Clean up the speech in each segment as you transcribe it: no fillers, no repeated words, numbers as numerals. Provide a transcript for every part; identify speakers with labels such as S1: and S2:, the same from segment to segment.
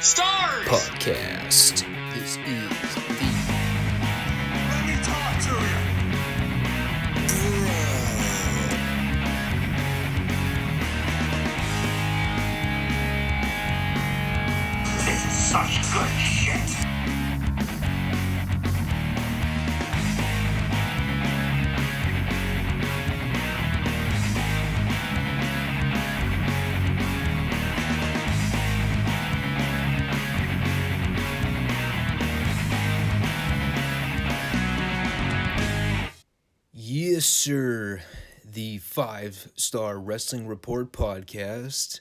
S1: Stars
S2: Podcast. This is the
S1: Let me talk to you. This is such good shit.
S2: Yes, sir. The Five Starr Wrestling Report podcast,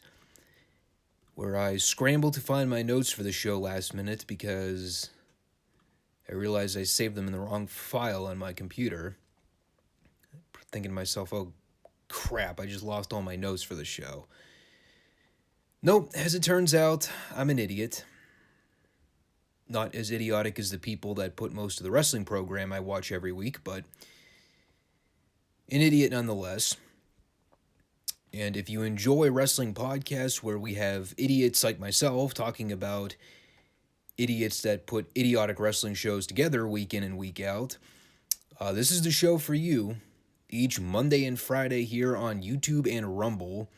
S2: where I scrambled to find my notes for the show last minute because I realized I saved them in the wrong file on my computer. Thinking to myself, oh crap, I just lost all my notes for the show. Nope, as it turns out, I'm an idiot. Not as idiotic as the people that put most of the wrestling program I watch every week, but an idiot nonetheless. And if you enjoy wrestling podcasts where we have idiots like myself talking about idiots that put idiotic wrestling shows together week in and week out, this is the show for you. Each Monday and Friday here on YouTube and Rumble,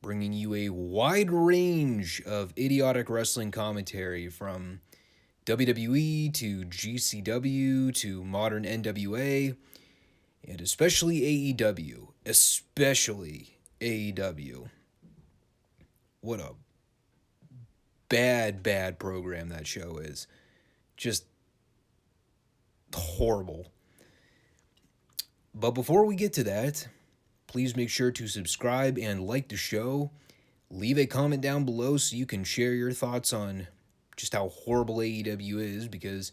S2: bringing you a wide range of idiotic wrestling commentary from WWE to GCW to modern NWA, and especially AEW. Especially AEW. What a bad program that show is. Just horrible. But before we get to that, please make sure to subscribe and like the show. Leave a comment down below so you can share your thoughts on just how horrible AEW is, because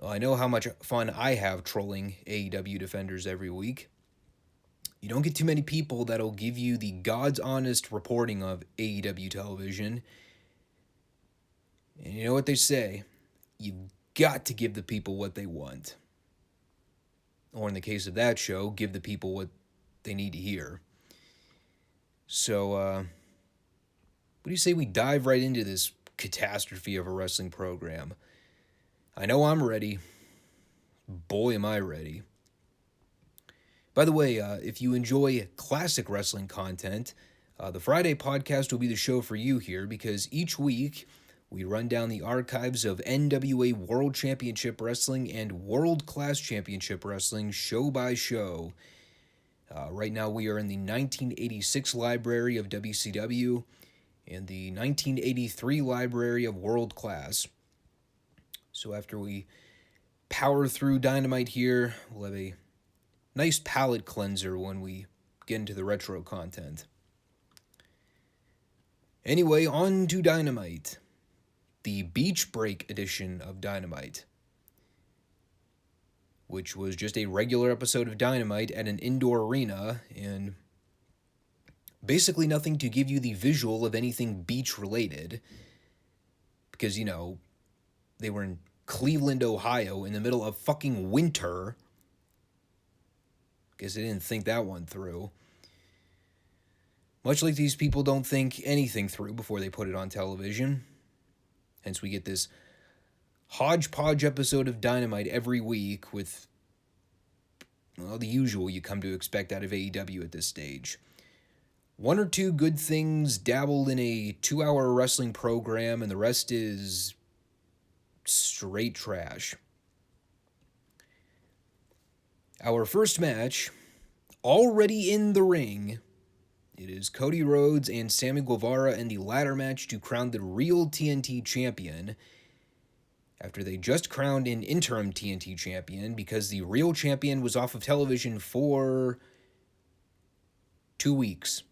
S2: I know how much fun I have trolling AEW defenders every week. You don't get too many people that'll give you the God's honest reporting of AEW television. And you know what they say? You've got to give the people what they want. Or in the case of that show, give the people what they need to hear. So, what do you say we dive right into this catastrophe of a wrestling program? I know I'm ready. Boy, am I ready. By the way, if you enjoy classic wrestling content, the Friday podcast will be the show for you here, because each week we run down the archives of NWA World Championship Wrestling and World Class Championship Wrestling show by show. Right now we are in the 1986 library of WCW and the 1983 library of World Class. So after we power through Dynamite here, we'll have a nice palate cleanser when we get into the retro content. Anyway, on to Dynamite. The Beach Break edition of Dynamite, which was just a regular episode of Dynamite at an indoor arena, and basically nothing to give you the visual of anything beach-related, because, you know, they were in Cleveland, Ohio, in the middle of fucking winter. Guess they didn't think that one through. Much like these people don't think anything through before they put it on television. Hence we get this hodgepodge episode of Dynamite every week with, well, the usual you come to expect out of AEW at this stage. One or two good things dabbled in a 2-hour wrestling program, and the rest is straight trash. Our first match, already in the ring, it is Cody Rhodes and Sammy Guevara in the ladder match to crown the real TNT champion, after they just crowned an interim TNT champion because the real champion was off of television for 2 weeks.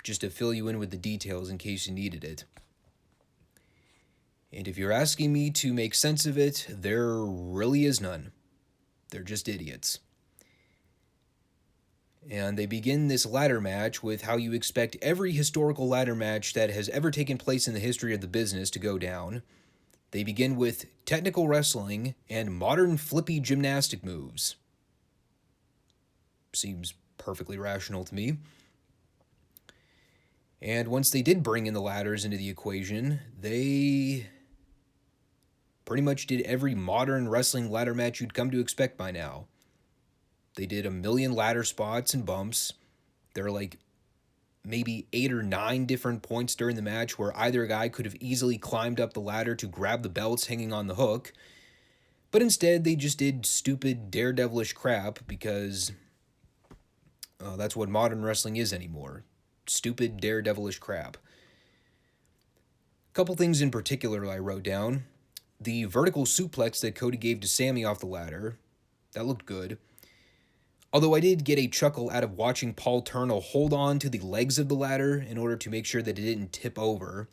S2: Just to fill you in with the details in case you needed it. And if you're asking me to make sense of it, there really is none. They're just idiots. And they begin this ladder match with how you expect every historical ladder match that has ever taken place in the history of the business to go down. They begin with technical wrestling and modern flippy gymnastic moves. Seems perfectly rational to me. And once they did bring in the ladders into the equation, they pretty much did every modern wrestling ladder match you'd come to expect by now. They did a million ladder spots and bumps. There are like maybe 8 or 9 different points during the match where either guy could have easily climbed up the ladder to grab the belts hanging on the hook. But instead, they just did stupid, daredevilish crap because that's what modern wrestling is anymore. Stupid, daredevilish crap. A couple things in particular I wrote down. The vertical suplex that Cody gave to Sammy off the ladder, that looked good. Although I did get a chuckle out of watching Paul Turner hold on to the legs of the ladder in order to make sure that it didn't tip over.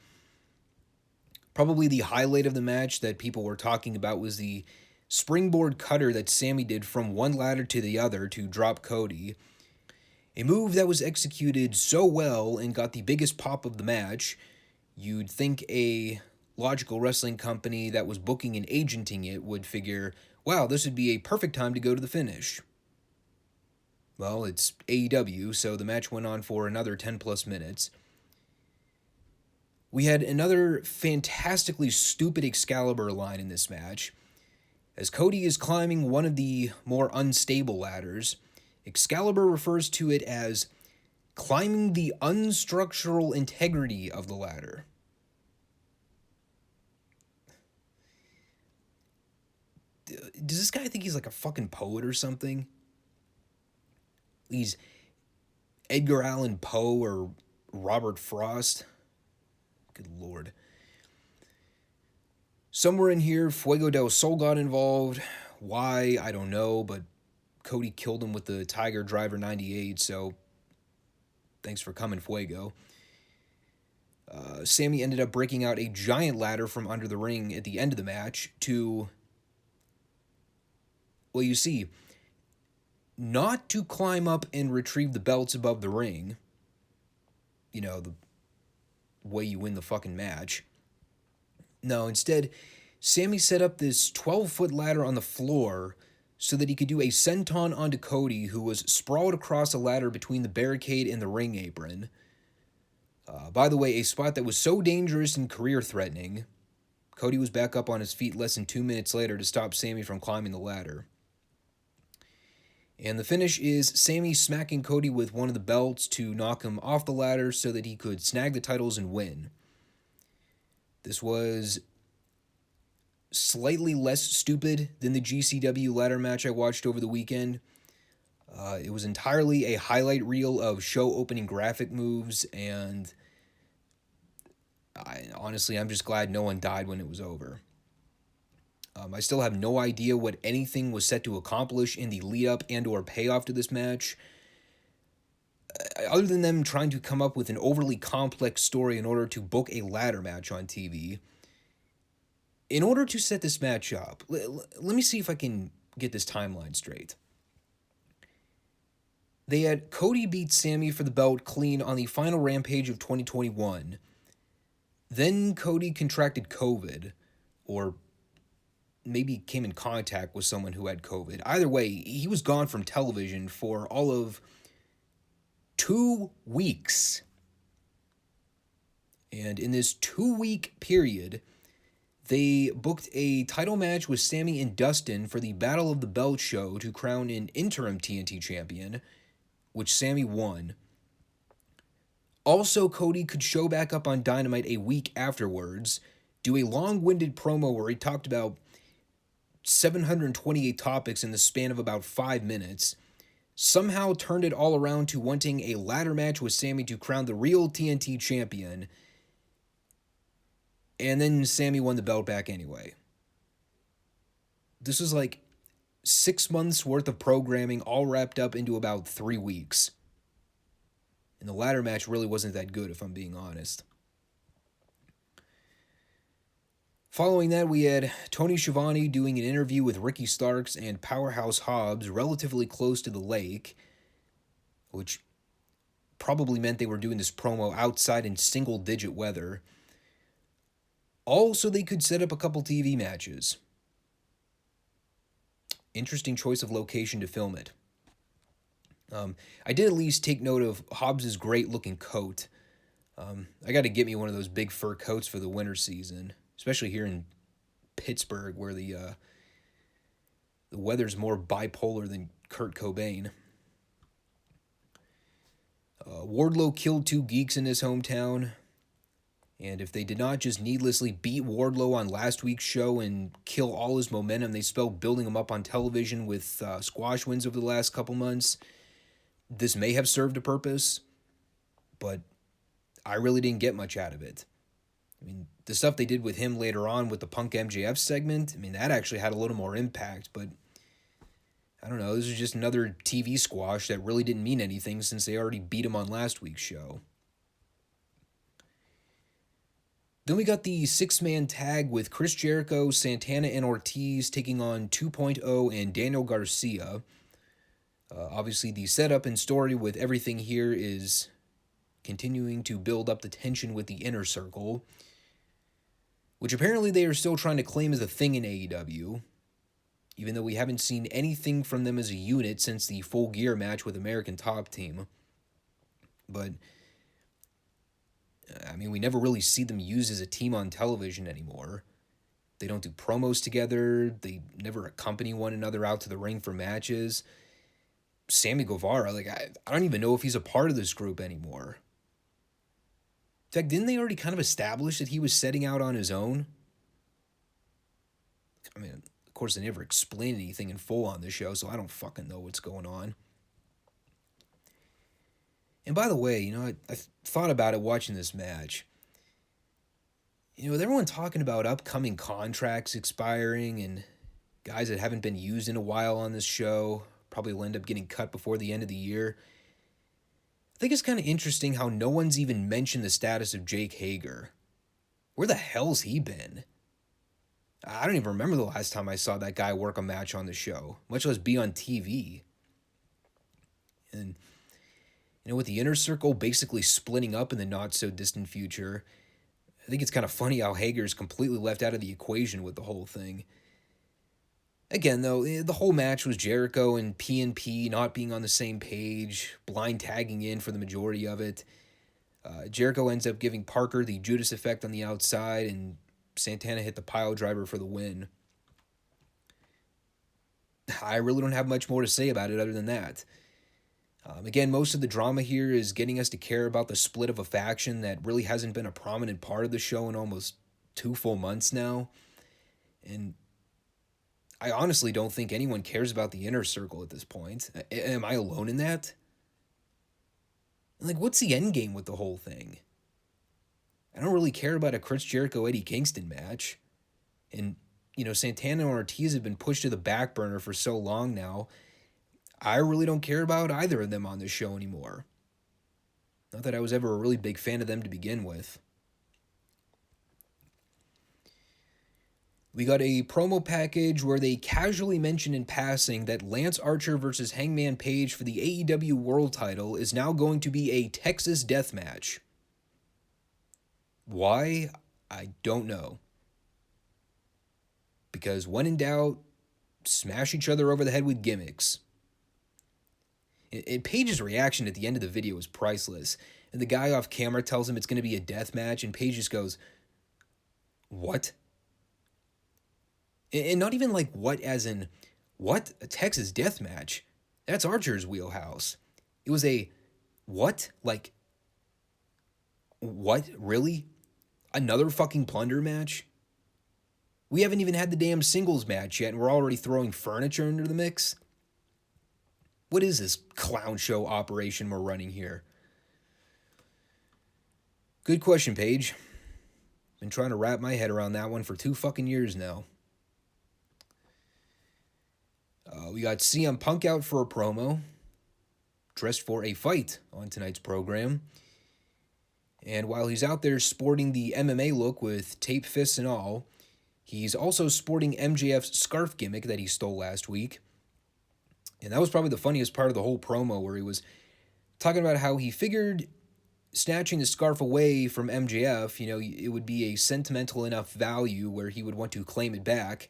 S2: Probably the highlight of the match that people were talking about was the springboard cutter that Sammy did from one ladder to the other to drop Cody. A move that was executed so well and got the biggest pop of the match, you'd think a logical wrestling company that was booking and agenting it would figure, wow, this would be a perfect time to go to the finish. Well, it's AEW, so the match went on for another 10 plus minutes. We had another fantastically stupid Excalibur line in this match. As Cody is climbing one of the more unstable ladders, Excalibur refers to it as climbing the unstructural integrity of the ladder. Does this guy think he's like a fucking poet or something? He's Edgar Allan Poe or Robert Frost. Good lord. Somewhere in here, Fuego del Sol got involved. Why, I don't know, but Cody killed him with the Tiger Driver 98, so thanks for coming, Fuego. Sammy ended up breaking out a giant ladder from under the ring at the end of the match to, well, you see, not to climb up and retrieve the belts above the ring, you know, the way you win the fucking match. No, instead, Sammy set up this 12-foot ladder on the floor so that he could do a senton onto Cody, who was sprawled across a ladder between the barricade and the ring apron. By the way, a spot that was so dangerous and career-threatening. Cody was back up on his feet less than 2 minutes later to stop Sammy from climbing the ladder. And the finish is Sammy smacking Cody with one of the belts to knock him off the ladder so that he could snag the titles and win. This was slightly less stupid than the GCW ladder match I watched over the weekend. It was entirely a highlight reel of show opening graphic moves, and I'm just glad no one died when it was over. I still have no idea what anything was set to accomplish in the lead-up and or payoff to this match, other than them trying to come up with an overly complex story in order to book a ladder match on TV. In order to set this match up, let me see if I can get this timeline straight. They had Cody beat Sammy for the belt clean on the final Rampage of 2021. Then Cody contracted COVID, or maybe came in contact with someone who had COVID. Either way, he was gone from television for all of 2 weeks. And in this 2-week period, they booked a title match with Sammy and Dustin for the Battle of the Belt show to crown an interim TNT champion, which Sammy won. Also, Cody could show back up on Dynamite a week afterwards, do a long-winded promo where he talked about 728 topics in the span of about 5 minutes, somehow turned it all around to wanting a ladder match with Sammy to crown the real TNT champion, and then Sammy won the belt back anyway. This was like 6 months worth of programming all wrapped up into about 3 weeks. And the ladder match really wasn't that good, if I'm being honest. Following that, we had Tony Schiavone doing an interview with Ricky Starks and Powerhouse Hobbes relatively close to the lake, which probably meant they were doing this promo outside in single-digit weather, all so they could set up a couple TV matches. Interesting choice of location to film it. I did at least take note of Hobbs' great-looking coat. I got to get me one of those big fur coats for the winter season, especially here in Pittsburgh, where the weather's more bipolar than Kurt Cobain. Wardlow killed 2 geeks in his hometown, and if they did not just needlessly beat Wardlow on last week's show and kill all his momentum they spelled building him up on television with squash wins over the last couple months, this may have served a purpose, but I really didn't get much out of it. I mean, the stuff they did with him later on with the Punk MJF segment, I mean, that actually had a little more impact, but I don't know, this is just another TV squash that really didn't mean anything since they already beat him on last week's show. Then we got the 6-man tag with Chris Jericho, Santana, and Ortiz taking on 2.0 and Daniel Garcia. Obviously, the setup and story with everything here is continuing to build up the tension with the Inner Circle, which apparently they are still trying to claim as a thing in AEW, even though we haven't seen anything from them as a unit since the Full Gear match with American Top Team. But I mean, we never really see them used as a team on television anymore. They don't do promos together. They never accompany one another out to the ring for matches. Sammy Guevara, I don't even know if he's a part of this group anymore. In fact, didn't they already kind of establish that he was setting out on his own? I mean, of course, they never explain anything in full on this show, so I don't fucking know what's going on. And by the way, I thought about it watching this match. With everyone talking about upcoming contracts expiring and guys that haven't been used in a while on this show, probably will end up getting cut before the end of the year, I think it's kind of interesting how no one's even mentioned the status of Jake Hager. Where the hell's he been? I don't even remember the last time I saw that guy work a match on the show, much less be on TV. And with the Inner Circle basically splitting up in the not-so-distant future, I think it's kind of funny how Hager's completely left out of the equation with the whole thing. Again, though, the whole match was Jericho and PNP not being on the same page, blind tagging in for the majority of it. Jericho ends up giving Parker the Judas effect on the outside, and Santana hit the pile driver for the win. I really don't have much more to say about it other than that. Again, most of the drama here is getting us to care about the split of a faction that really hasn't been a prominent part of the show in almost 2 full months now. And I honestly don't think anyone cares about the Inner Circle at this point. Am I alone in that? What's the end game with the whole thing? I don't really care about a Chris Jericho-Eddie Kingston match. And, Santana and Ortiz have been pushed to the back burner for so long now. I really don't care about either of them on this show anymore. Not that I was ever a really big fan of them to begin with. We got a promo package where they casually mention in passing that Lance Archer versus Hangman Page for the AEW World Title is now going to be a Texas death match. Why? I don't know. Because when in doubt, smash each other over the head with gimmicks. And Page's reaction at the end of the video is priceless. And the guy off camera tells him it's going to be a death match, and Page just goes, "What?" And not even what as in, what? A Texas death match? That's Archer's wheelhouse. It was a, what? What? Really? Another fucking plunder match? We haven't even had the damn singles match yet, and we're already throwing furniture into the mix? What is this clown show operation we're running here? Good question, Paige. Been trying to wrap my head around that one for 2 fucking years now. We got CM Punk out for a promo, dressed for a fight on tonight's program. And while he's out there sporting the MMA look with tape fists and all, he's also sporting MJF's scarf gimmick that he stole last week. And that was probably the funniest part of the whole promo, where he was talking about how he figured snatching the scarf away from MJF, it would be a sentimental enough value where he would want to claim it back.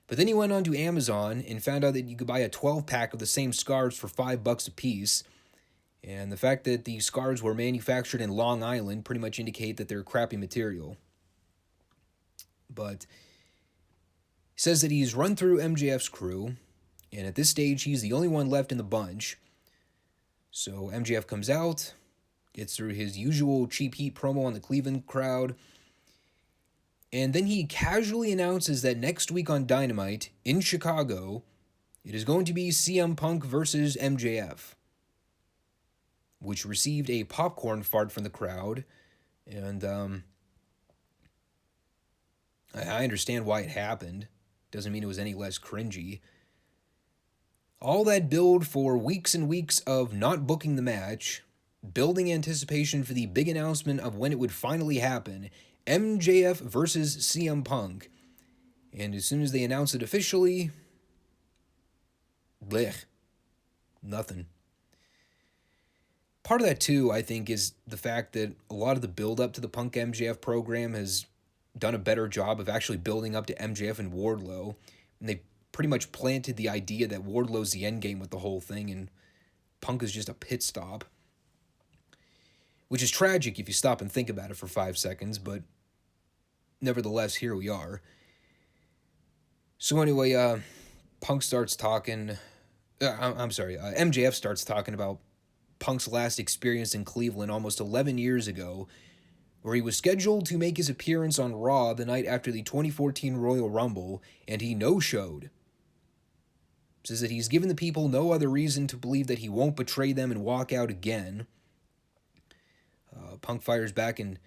S2: But then he went on to Amazon and found out that you could buy a 12-pack of the same scarves for $5 a piece. And the fact that the scars were manufactured in Long Island pretty much indicate that they're crappy material. But he says that he's run through MJF's crew, and at this stage, he's the only one left in the bunch. So MJF comes out, gets through his usual cheap heat promo on the Cleveland crowd, and then he casually announces that next week on Dynamite, in Chicago, it is going to be CM Punk versus MJF, which received a popcorn fart from the crowd, and I understand why it happened. Doesn't mean it was any less cringy. All that build for weeks and weeks of not booking the match, building anticipation for the big announcement of when it would finally happen, MJF versus CM Punk. And as soon as they announce it officially, blech, nothing. Part of that, too, I think, is the fact that a lot of the build-up to the Punk MJF program has done a better job of actually building up to MJF and Wardlow. And they pretty much planted the idea that Wardlow's the endgame with the whole thing, and Punk is just a pit stop. Which is tragic if you stop and think about it for 5 seconds, but nevertheless, here we are. So anyway, Punk starts talking... MJF starts talking about Punk's last experience in Cleveland almost 11 years ago, where he was scheduled to make his appearance on Raw the night after the 2014 Royal Rumble, and he no-showed. Says that he's given the people no other reason to believe that he won't betray them and walk out again. Punk fires back and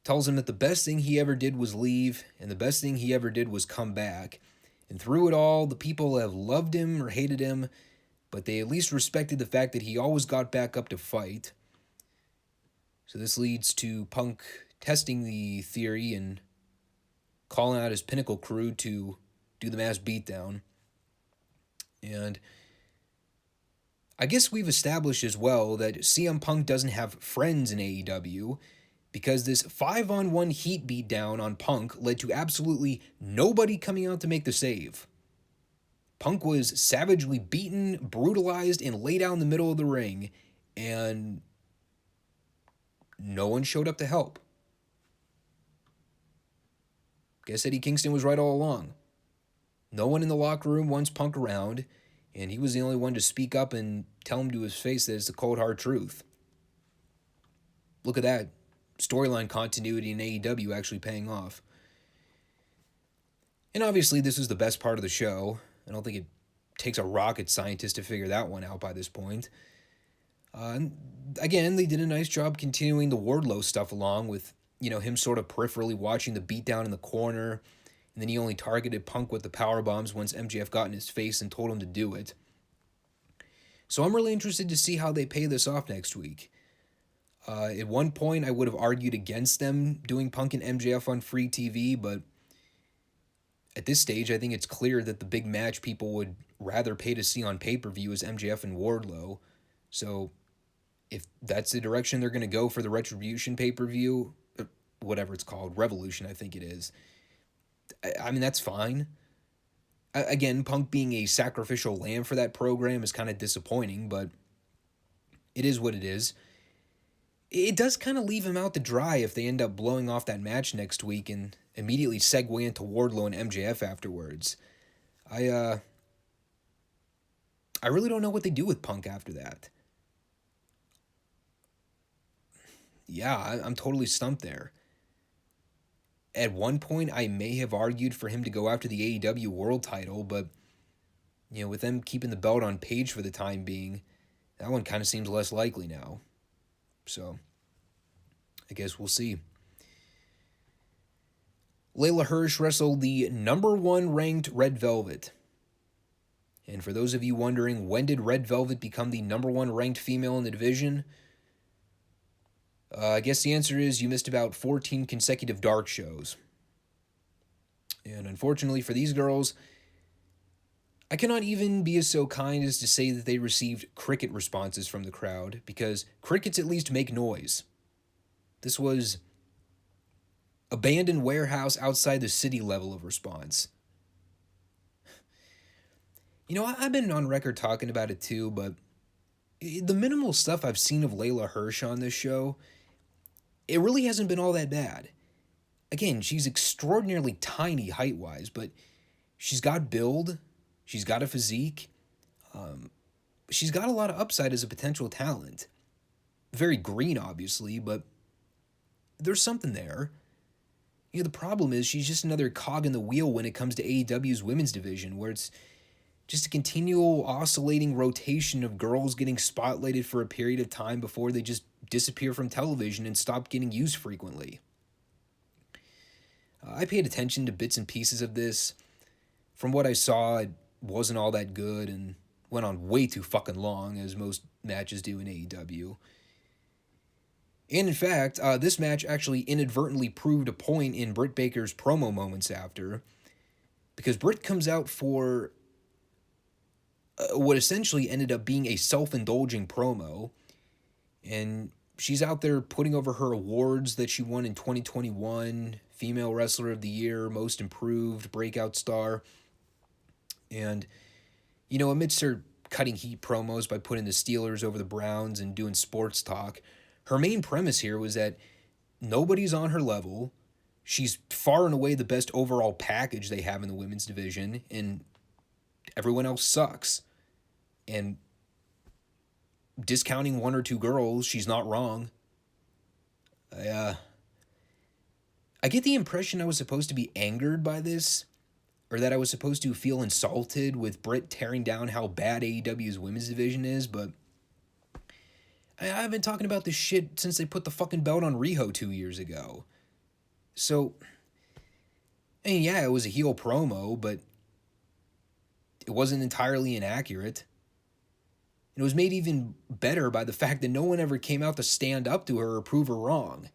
S2: tells him that the best thing he ever did was leave, and the best thing he ever did was come back. And through it all, the people have loved him or hated him, but they at least respected the fact that he always got back up to fight. So this leads to Punk testing the theory and calling out his Pinnacle crew to do the mass beatdown. And I guess we've established as well that CM Punk doesn't have friends in AEW, because this 5-on-1 heat beatdown on Punk led to absolutely nobody coming out to make the save. Punk was savagely beaten, brutalized, and laid out in the middle of the ring, and no one showed up to help. Guess Eddie Kingston was right all along. No one in the locker room wants Punk around, and he was the only one to speak up and tell him to his face that it's the cold hard truth. Look at that. Storyline continuity in AEW actually paying off. And obviously this is the best part of the show. I don't think it takes a rocket scientist to figure that one out by this point. Again, they did a nice job continuing the Wardlow stuff along with, him sort of peripherally watching the beatdown in the corner, and then he only targeted Punk with the power bombs once MJF got in his face and told him to do it. So I'm really interested to see how they pay this off next week. At one point, I would have argued against them doing Punk and MJF on free TV, but at this stage, I think it's clear that the big match people would rather pay to see on pay-per-view is MJF and Wardlow. So if that's the direction they're going to go for the Retribution pay-per-view, whatever it's called, Revolution, I think it is, I mean, that's fine. Again, Punk being a sacrificial lamb for that program is kind of disappointing, but it is what it is. It does kind of leave him out to dry if they end up blowing off that match next week and immediately segue into Wardlow and MJF afterwards. I really don't know what they do with Punk after that. Yeah, I'm totally stumped there. At one point, I may have argued for him to go after the AEW World title, but, with them keeping the belt on Page for the time being, that one kind of seems less likely now. So, I guess we'll see. Layla Hirsch wrestled the number 1 ranked Red Velvet. And for those of you wondering, when did Red Velvet become the number 1 ranked female in the division? I guess the answer is you missed about 14 consecutive dark shows. And unfortunately for these girls, I cannot even be so kind as to say that they received cricket responses from the crowd, because crickets at least make noise. This was abandoned warehouse outside the city level of response. I've been on record talking about it too, but The minimal stuff I've seen of Layla Hirsch on this show, it really hasn't been all that bad. Again, she's extraordinarily tiny height-wise, but she's got build, she's got a physique, she's got a lot of upside as a potential talent. Very green, obviously, but there's something there. You know, the problem is she's just another cog in the wheel when it comes to AEW's women's division, where it's just a continual oscillating rotation of girls getting spotlighted for a period of time before they just disappear from television and stop getting used frequently. I paid attention to bits and pieces of this. From what I saw, it wasn't all that good and went on way too fucking long, as most matches do in AEW. And in fact, this match actually inadvertently proved a point in Britt Baker's promo moments after, because Britt comes out for what essentially ended up being a self-indulging promo, and she's out there putting over her awards that she won in 2021, Female Wrestler of the Year, Most Improved, Breakout Star, and, you know, amidst her cutting heat promos by putting the Steelers over the Browns and doing sports talk, her main premise here was that nobody's on her level, she's far and away the best overall package they have in the women's division, and everyone else sucks. And discounting one or two girls, she's not wrong. I get the impression I was supposed to be angered by this, or that I was supposed to feel insulted with Britt tearing down how bad AEW's women's division is, but I've been talking about this shit since they put the fucking belt on Riho 2 years ago. So, I mean, yeah, it was a heel promo, but it wasn't entirely inaccurate. It was made even better by the fact that no one ever came out to stand up to her or prove her wrong.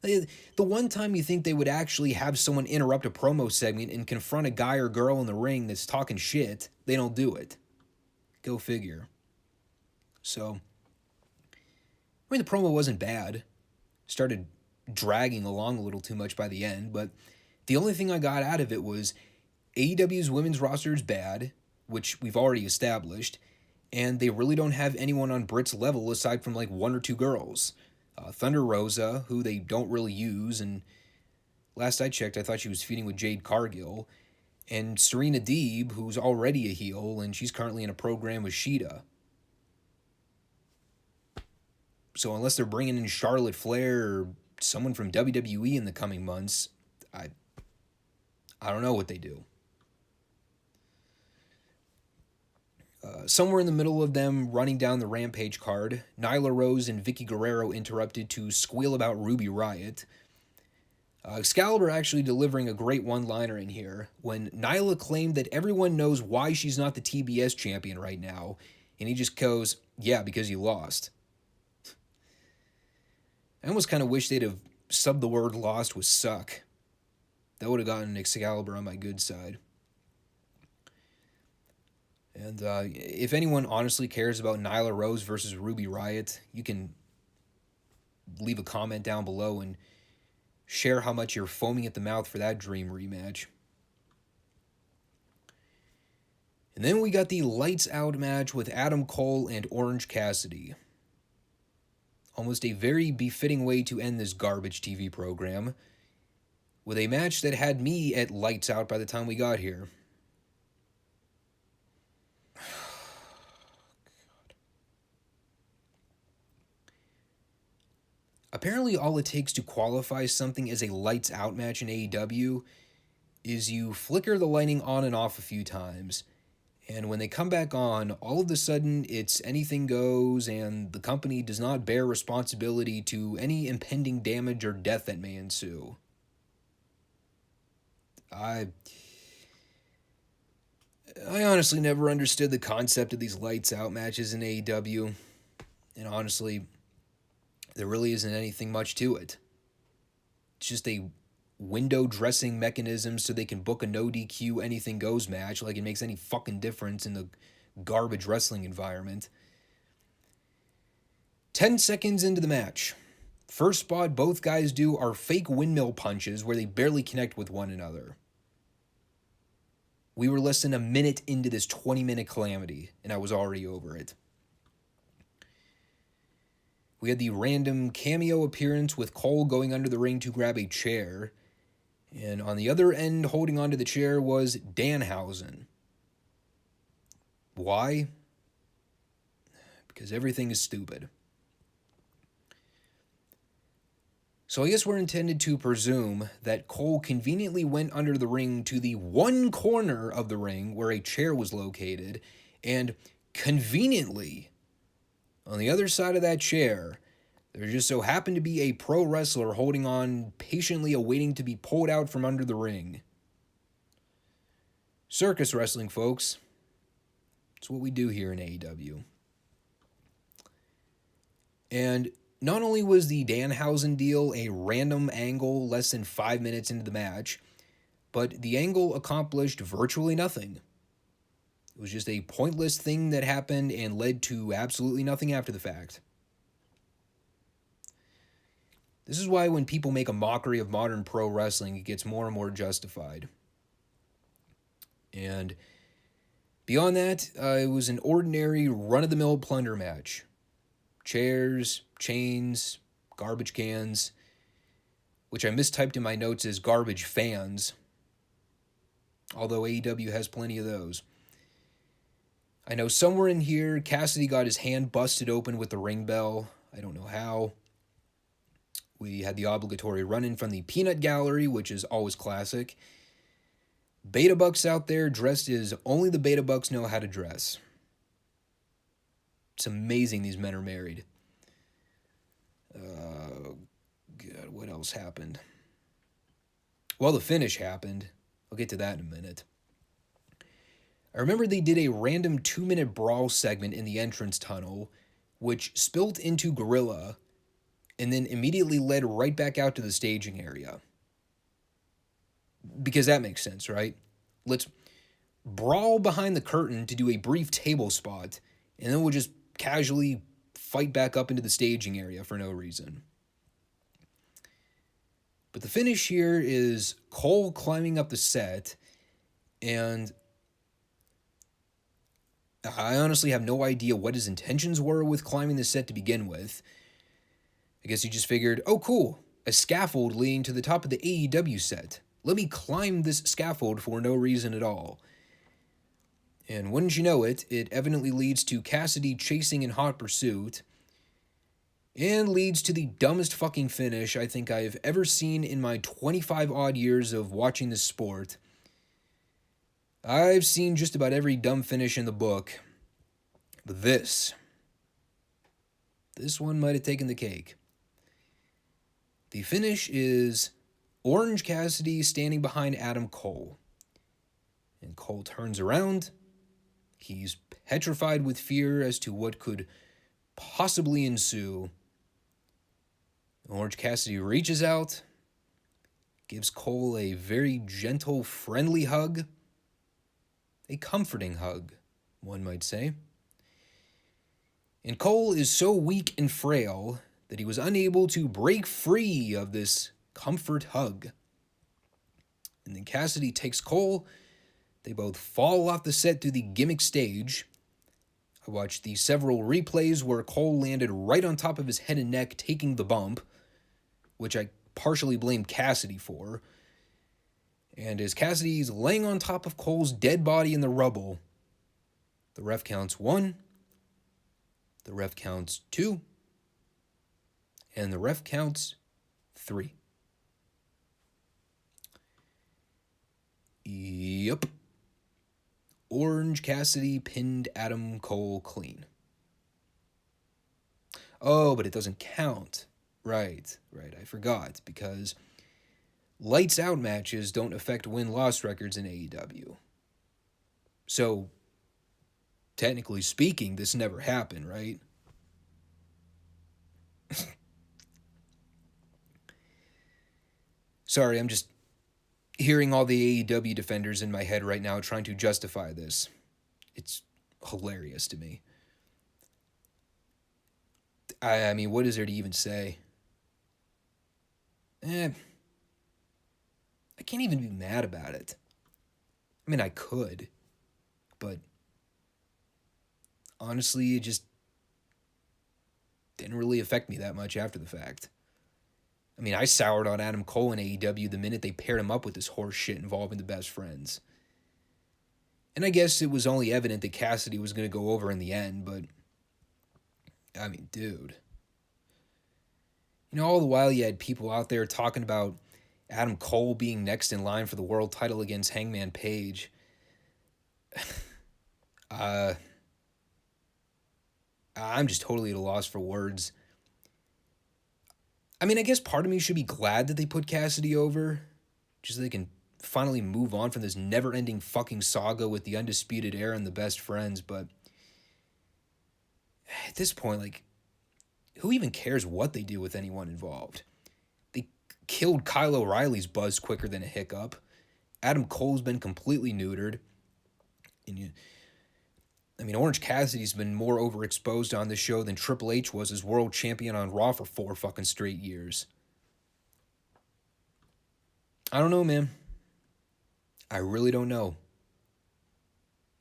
S2: The one time you think they would actually have someone interrupt a promo segment and confront a guy or girl in the ring that's talking shit, they don't do it. Go figure. So, I mean, the promo wasn't bad. Started dragging along a little too much by the end, but the only thing I got out of it was AEW's women's roster is bad, which we've already established, and they really don't have anyone on Britt's level aside from like one or two girls. Thunder Rosa, who they don't really use, and last I checked, I thought she was feuding with Jade Cargill, and Serena Deeb, who's already a heel, and she's currently in a program with Sheeta. So unless they're bringing in Charlotte Flair or someone from WWE in the coming months, I don't know what they do. Somewhere in the middle of them running down the Rampage card, Nyla Rose and Vicky Guerrero interrupted to squeal about Ruby Riott. Excalibur actually delivering a great one-liner in here when Nyla claimed that everyone knows why she's not the TBS champion right now, and he just goes, yeah, because you lost. I almost kind of wish they'd have subbed the word lost with suck. That would have gotten Excalibur on my good side. And if anyone honestly cares about Nyla Rose versus Ruby Riott, you can leave a comment down below and share how much you're foaming at the mouth for that dream rematch. And then we got the lights out match with Adam Cole and Orange Cassidy. Almost a very befitting way to end this garbage TV program, with a match that had me at lights out by the time we got here. Apparently all it takes to qualify something as a lights out match in AEW is you flicker the lighting on and off a few times, and when they come back on, all of a sudden it's anything goes and the company does not bear responsibility to any impending damage or death that may ensue. I honestly never understood the concept of these lights out matches in AEW, and honestly, there really isn't anything much to it. It's just a window dressing mechanism so they can book a no DQ anything goes match like it makes any fucking difference in the garbage wrestling environment. 10 seconds into the match, first spot both guys do are fake windmill punches where they barely connect with one another. We were less than a minute into this 20-minute calamity, and I was already over it. We had the random cameo appearance with Cole going under the ring to grab a chair. And on the other end, holding onto the chair, was Danhausen. Why? Because everything is stupid. So I guess we're intended to presume that Cole conveniently went under the ring to the one corner of the ring where a chair was located, and conveniently, on the other side of that chair, there just so happened to be a pro wrestler holding on, patiently awaiting to be pulled out from under the ring. Circus wrestling, folks. It's what we do here in AEW. And not only was the Danhausen deal a random angle less than 5 minutes into the match, but the angle accomplished virtually nothing. It was just a pointless thing that happened and led to absolutely nothing after the fact. This is why when people make a mockery of modern pro wrestling, it gets more and more justified. And beyond that, it was an ordinary run-of-the-mill plunder match. Chairs, chains, garbage cans, which I mistyped in my notes as garbage fans, although AEW has plenty of those. I know somewhere in here, Cassidy got his hand busted open with the ring bell. I don't know how. We had the obligatory run-in from the Peanut Gallery, which is always classic. Beta Bucks out there dressed as only the Beta Bucks know how to dress. It's amazing these men are married. God, what else happened? Well, the finish happened. I'll get to that in a minute. I remember they did a random 2-minute brawl segment in the entrance tunnel, which spilled into Gorilla, and then immediately led right back out to the staging area. Because that makes sense, right? Let's brawl behind the curtain to do a brief table spot, and then we'll just casually fight back up into the staging area for no reason. But the finish here is Cole climbing up the set, and I honestly have no idea what his intentions were with climbing the set to begin with. I guess he just figured, oh cool, a scaffold leading to the top of the AEW set. Let me climb this scaffold for no reason at all. And wouldn't you know it, it evidently leads to Cassidy chasing in hot pursuit, and leads to the dumbest fucking finish I think I've ever seen in my 25-odd years of watching this sport. I've seen just about every dumb finish in the book, but this one might have taken the cake. The finish is Orange Cassidy standing behind Adam Cole. And Cole turns around. He's petrified with fear as to what could possibly ensue. Orange Cassidy reaches out, gives Cole a very gentle, friendly hug. A comforting hug, one might say. And Cole is so weak and frail that he was unable to break free of this comfort hug. And then Cassidy takes Cole. They both fall off the set through the gimmick stage. I watched the several replays where Cole landed right on top of his head and neck, taking the bump, which I partially blame Cassidy for. And as Cassidy's laying on top of Cole's dead body in the rubble, the ref counts 1, the ref counts 2, and the ref counts 3. Yep. Orange Cassidy pinned Adam Cole clean. Oh, but it doesn't count. Right, I forgot, because lights out matches don't affect win-loss records in AEW. So, technically speaking, this never happened, right? Sorry, I'm just hearing all the AEW defenders in my head right now trying to justify this. It's hilarious to me. I mean, what is there to even say? I can't even be mad about it. I mean, I could, but honestly, didn't really affect me that much after the fact. I mean, I soured on Adam Cole in AEW the minute they paired him up with this horse shit involving the Best Friends. And I guess it was only evident that Cassidy was going to go over in the end, but I mean, dude. You know, all the while you had people out there talking about Adam Cole being next in line for the world title against Hangman Page. I'm just totally at a loss for words. I mean, I guess part of me should be glad that they put Cassidy over, just so they can finally move on from this never-ending fucking saga with the Undisputed Era and the Best Friends, but at this point, like, who even cares what they do with anyone involved? They killed Kyle O'Reilly's buzz quicker than a hiccup. Adam Cole's been completely neutered. And Orange Cassidy's been more overexposed on this show than Triple H was as world champion on Raw for 4 fucking straight years. I don't know, man. I really don't know.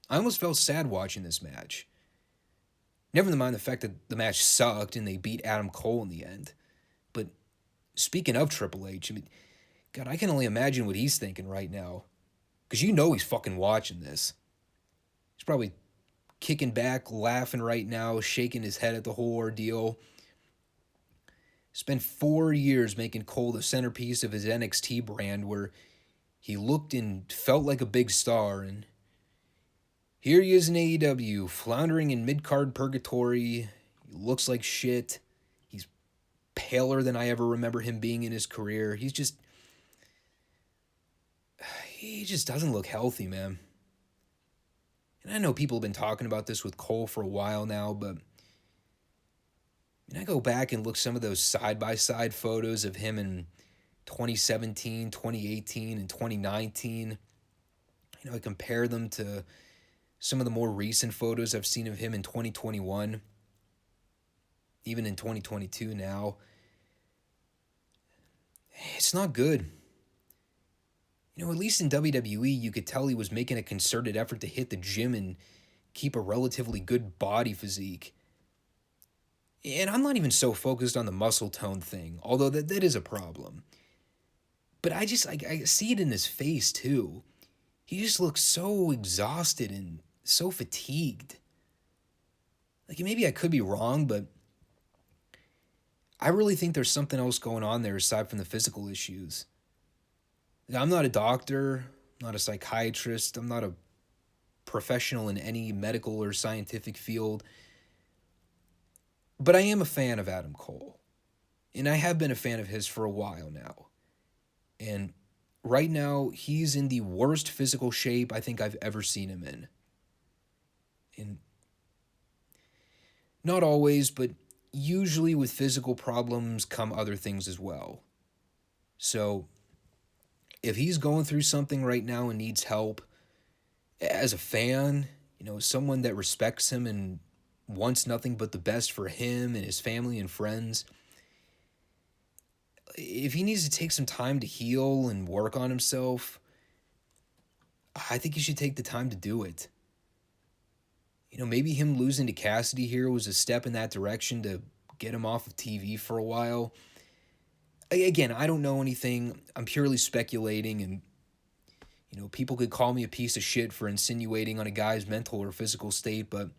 S2: I almost felt sad watching this match. Never mind the fact that the match sucked and they beat Adam Cole in the end. But speaking of Triple H, I mean, God, I can only imagine what he's thinking right now. Because you know he's fucking watching this. He's probably kicking back, laughing right now, shaking his head at the whole ordeal. Spent 4 years making Cole the centerpiece of his NXT brand where he looked and felt like a big star, and here he is in AEW, floundering in mid-card purgatory. He looks like shit. He's paler than I ever remember him being in his career. He just doesn't look healthy, man. And I know people have been talking about this with Cole for a while now, but I go back and look some of those side-by-side photos of him in 2017, 2018, and 2019. I compare them to some of the more recent photos I've seen of him in 2021, even in 2022 now. It's not good. At least in WWE, you could tell he was making a concerted effort to hit the gym and keep a relatively good body physique. And I'm not even so focused on the muscle tone thing, although that is a problem. But I see it in his face, too. He just looks so exhausted and so fatigued. Like, maybe I could be wrong, but I really think there's something else going on there aside from the physical issues. I'm not a doctor, not a psychiatrist, I'm not a professional in any medical or scientific field, but I am a fan of Adam Cole, and I have been a fan of his for a while now. And right now, he's in the worst physical shape I think I've ever seen him in. And not always, but usually with physical problems come other things as well. So if he's going through something right now and needs help, as a fan, someone that respects him and wants nothing but the best for him and his family and friends, if he needs to take some time to heal and work on himself, I think he should take the time to do it. Maybe him losing to Cassidy here was a step in that direction to get him off of TV for a while. Again, I don't know anything. I'm purely speculating, and people could call me a piece of shit for insinuating on a guy's mental or physical state, but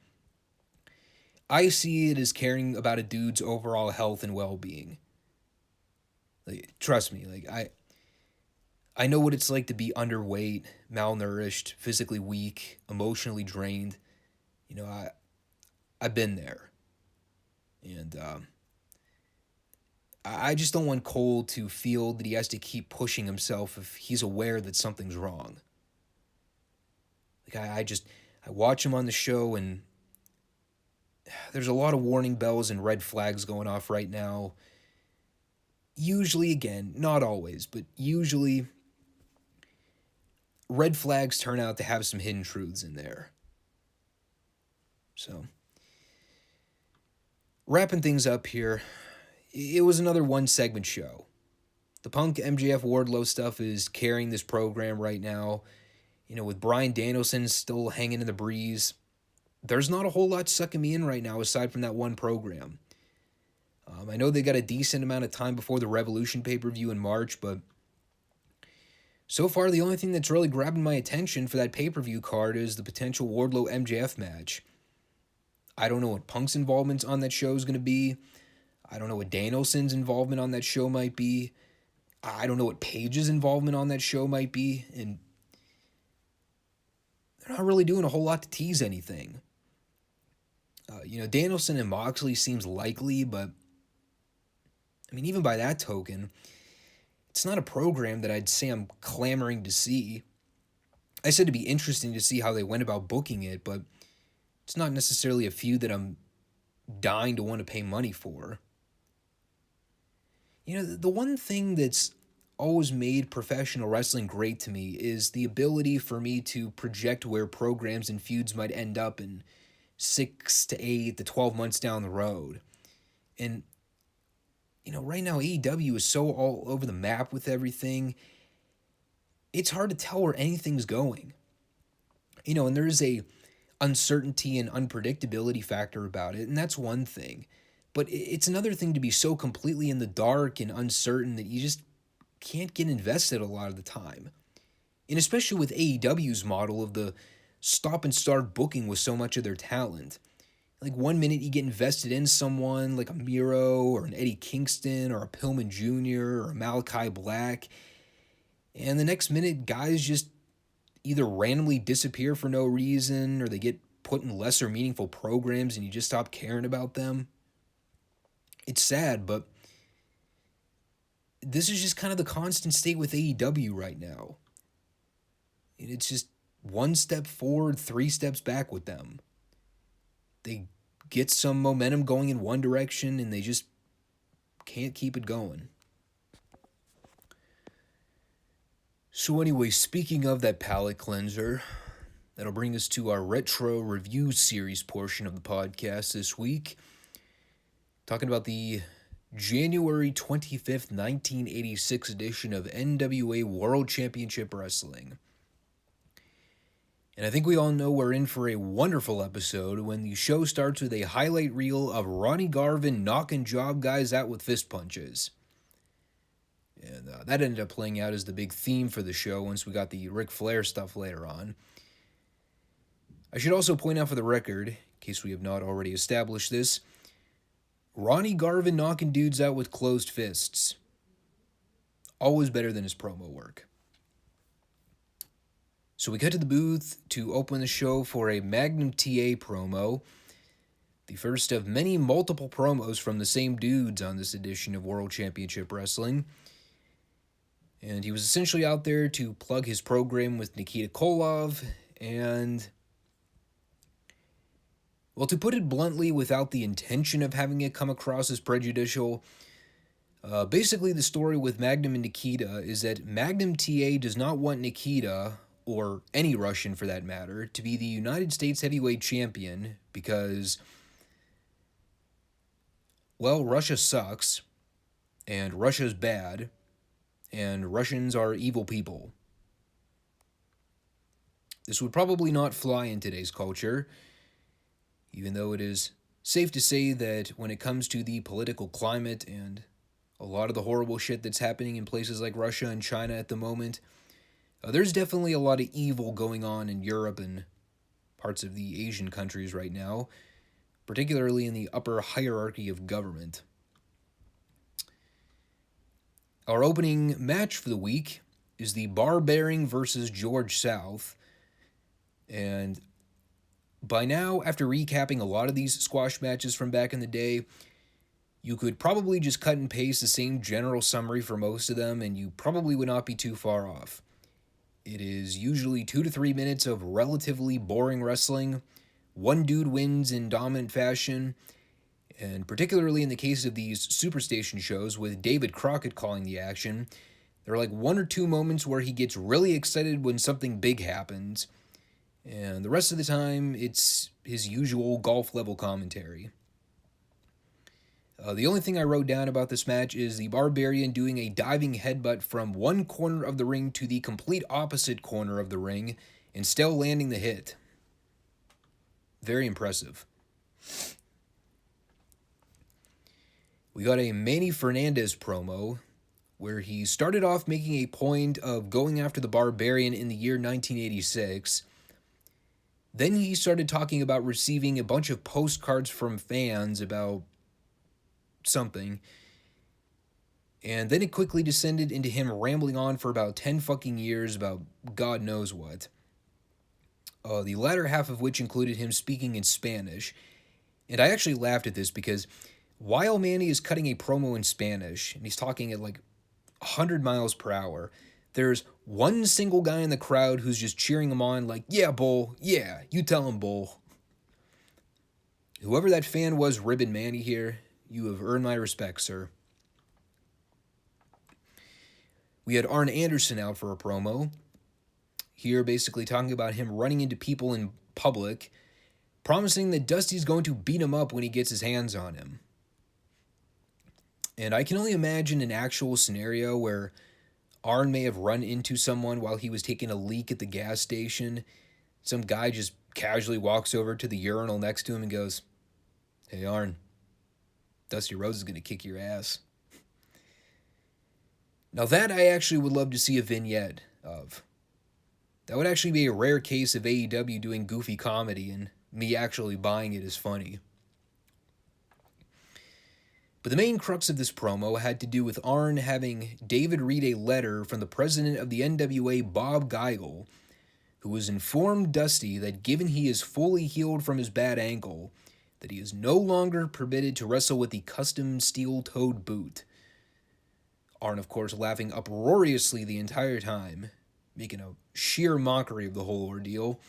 S2: I see it as caring about a dude's overall health and well-being. Trust me, I know what it's like to be underweight, malnourished, physically weak, emotionally drained. I've been there. And I just don't want Cole to feel that he has to keep pushing himself if he's aware that something's wrong. I watch him on the show, and there's a lot of warning bells and red flags going off right now. Usually, again, not always, but usually, red flags turn out to have some hidden truths in there. So, wrapping things up here, it was another one-segment show. The Punk MJF Wardlow stuff is carrying this program right now. With Bryan Danielson still hanging in the breeze, there's not a whole lot sucking me in right now aside from that one program. I know they got a decent amount of time before the Revolution pay-per-view in March, but so far the only thing that's really grabbing my attention for that pay-per-view card is the potential Wardlow MJF match. I don't know what Punk's involvement on that show is going to be. I don't know what Danielson's involvement on that show might be. I don't know what Paige's involvement on that show might be. And they're not really doing a whole lot to tease anything. Danielson and Moxley seems likely, but I mean, even by that token, it's not a program that I'd say I'm clamoring to see. I said it'd be interesting to see how they went about booking it, but it's not necessarily a feud that I'm dying to want to pay money for. The one thing that's always made professional wrestling great to me is the ability for me to project where programs and feuds might end up in 6 to 8 to 12 months down the road. And, right now AEW is so all over the map with everything. It's hard to tell where anything's going. And there is a uncertainty and unpredictability factor about it, and that's one thing. But it's another thing to be so completely in the dark and uncertain that you just can't get invested a lot of the time. And especially with AEW's model of the stop and start booking with so much of their talent. Like 1 minute you get invested in someone like a Miro or an Eddie Kingston or a Pillman Jr. or a Malachi Black. And the next minute guys just either randomly disappear for no reason or they get put in lesser meaningful programs and you just stop caring about them. It's sad, but this is just kind of the constant state with AEW right now. It's just 1 step forward, 3 steps back with them. They get some momentum going in one direction and they just can't keep it going. So anyway, speaking of that palate cleanser, that'll bring us to our retro review series portion of the podcast this week. Talking about the January 25th, 1986 edition of NWA World Championship Wrestling. And I think we all know we're in for a wonderful episode when the show starts with a highlight reel of Ronnie Garvin knocking job guys out with fist punches. And that ended up playing out as the big theme for the show once we got the Ric Flair stuff later on. I should also point out for the record, in case we have not already established this, Ronnie Garvin knocking dudes out with closed fists. Always better than his promo work. So we cut to the booth to open the show for a Magnum TA promo. The first of many multiple promos from the same dudes on this edition of World Championship Wrestling. And he was essentially out there to plug his program with Nikita Kolov and, well, to put it bluntly, without the intention of having it come across as prejudicial, basically the story with Magnum and Nikita is that Magnum TA does not want Nikita, or any Russian for that matter, to be the United States heavyweight champion because, well, Russia sucks, and Russia's bad, and Russians are evil people. This would probably not fly in today's culture, even though it is safe to say that when it comes to the political climate and a lot of the horrible shit that's happening in places like Russia and China at the moment, there's definitely a lot of evil going on in Europe and parts of the Asian countries right now, particularly in the upper hierarchy of government. Our opening match for the week is the Barbarian versus George South. And by now, after recapping a lot of these squash matches from back in the day, you could probably just cut and paste the same general summary for most of them, and you probably would not be too far off. It is usually 2 to 3 minutes of relatively boring wrestling. One dude wins in dominant fashion, and particularly in the case of these Superstation shows with David Crockett calling the action, there are like 1 or 2 moments where he gets really excited when something big happens, and the rest of the time it's his usual golf-level commentary. The only thing I wrote down about this match is the Barbarian doing a diving headbutt from one corner of the ring to the complete opposite corner of the ring and still landing the hit. Very impressive. We got a Manny Fernandez promo where he started off making a point of going after the Barbarian in the year 1986. Then he started talking about receiving a bunch of postcards from fans about something. And then it quickly descended into him rambling on for about 10 fucking years about God knows what. The latter half of which included him speaking in Spanish. And I actually laughed at this because while Manny is cutting a promo in Spanish, and he's talking at like 100 miles per hour, there's one single guy in the crowd who's just cheering him on like, yeah, Bull, yeah, you tell him, Bull. Whoever that fan was ribbing Manny here, you have earned my respect, sir. We had Arn Anderson out for a promo. Here basically talking about him running into people in public, promising that Dusty's going to beat him up when he gets his hands on him. And I can only imagine an actual scenario where Arn may have run into someone while he was taking a leak at the gas station. Some guy just casually walks over to the urinal next to him and goes, "Hey Arn, Dusty Rhodes is going to kick your ass." Now that I actually would love to see a vignette of. That would actually be a rare case of AEW doing goofy comedy and me actually buying it as funny. But the main crux of this promo had to do with Arn having David read a letter from the president of the NWA, Bob Geigel, who was informed Dusty that given he is fully healed from his bad ankle, that he is no longer permitted to wrestle with the custom steel-toed boot. Arn, of course, laughing uproariously the entire time, making a sheer mockery of the whole ordeal.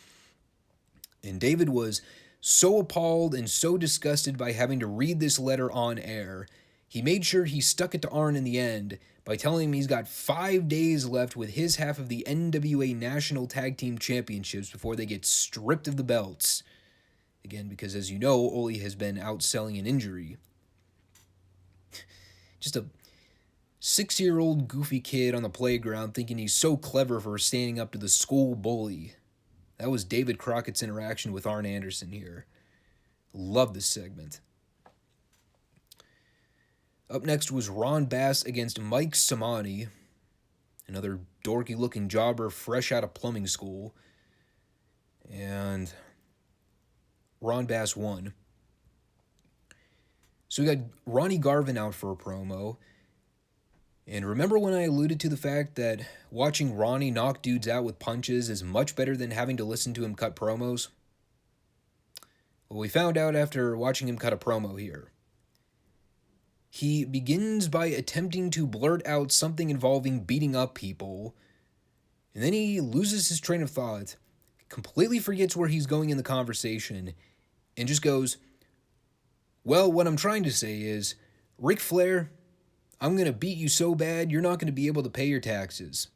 S2: And David was so appalled and so disgusted by having to read this letter on air, he made sure he stuck it to Arn in the end by telling him he's got 5 days left with his half of the NWA National Tag Team Championships before they get stripped of the belts. Again, because as you know, Ole has been out selling an injury. Just a 6-year-old goofy kid on the playground thinking he's so clever for standing up to the school bully. That was David Crockett's interaction with Arn Anderson here. Love this segment. Up next was Ron Bass against Mike Samani, another dorky-looking jobber fresh out of plumbing school. And Ron Bass won. So we got Ronnie Garvin out for a promo. And remember when I alluded to the fact that watching Ronnie knock dudes out with punches is much better than having to listen to him cut promos? Well, we found out after watching him cut a promo here. He begins by attempting to blurt out something involving beating up people, and then he loses his train of thought, completely forgets where he's going in the conversation, and just goes, "Well, what I'm trying to say is, Ric Flair, I'm going to beat you so bad, you're not going to be able to pay your taxes."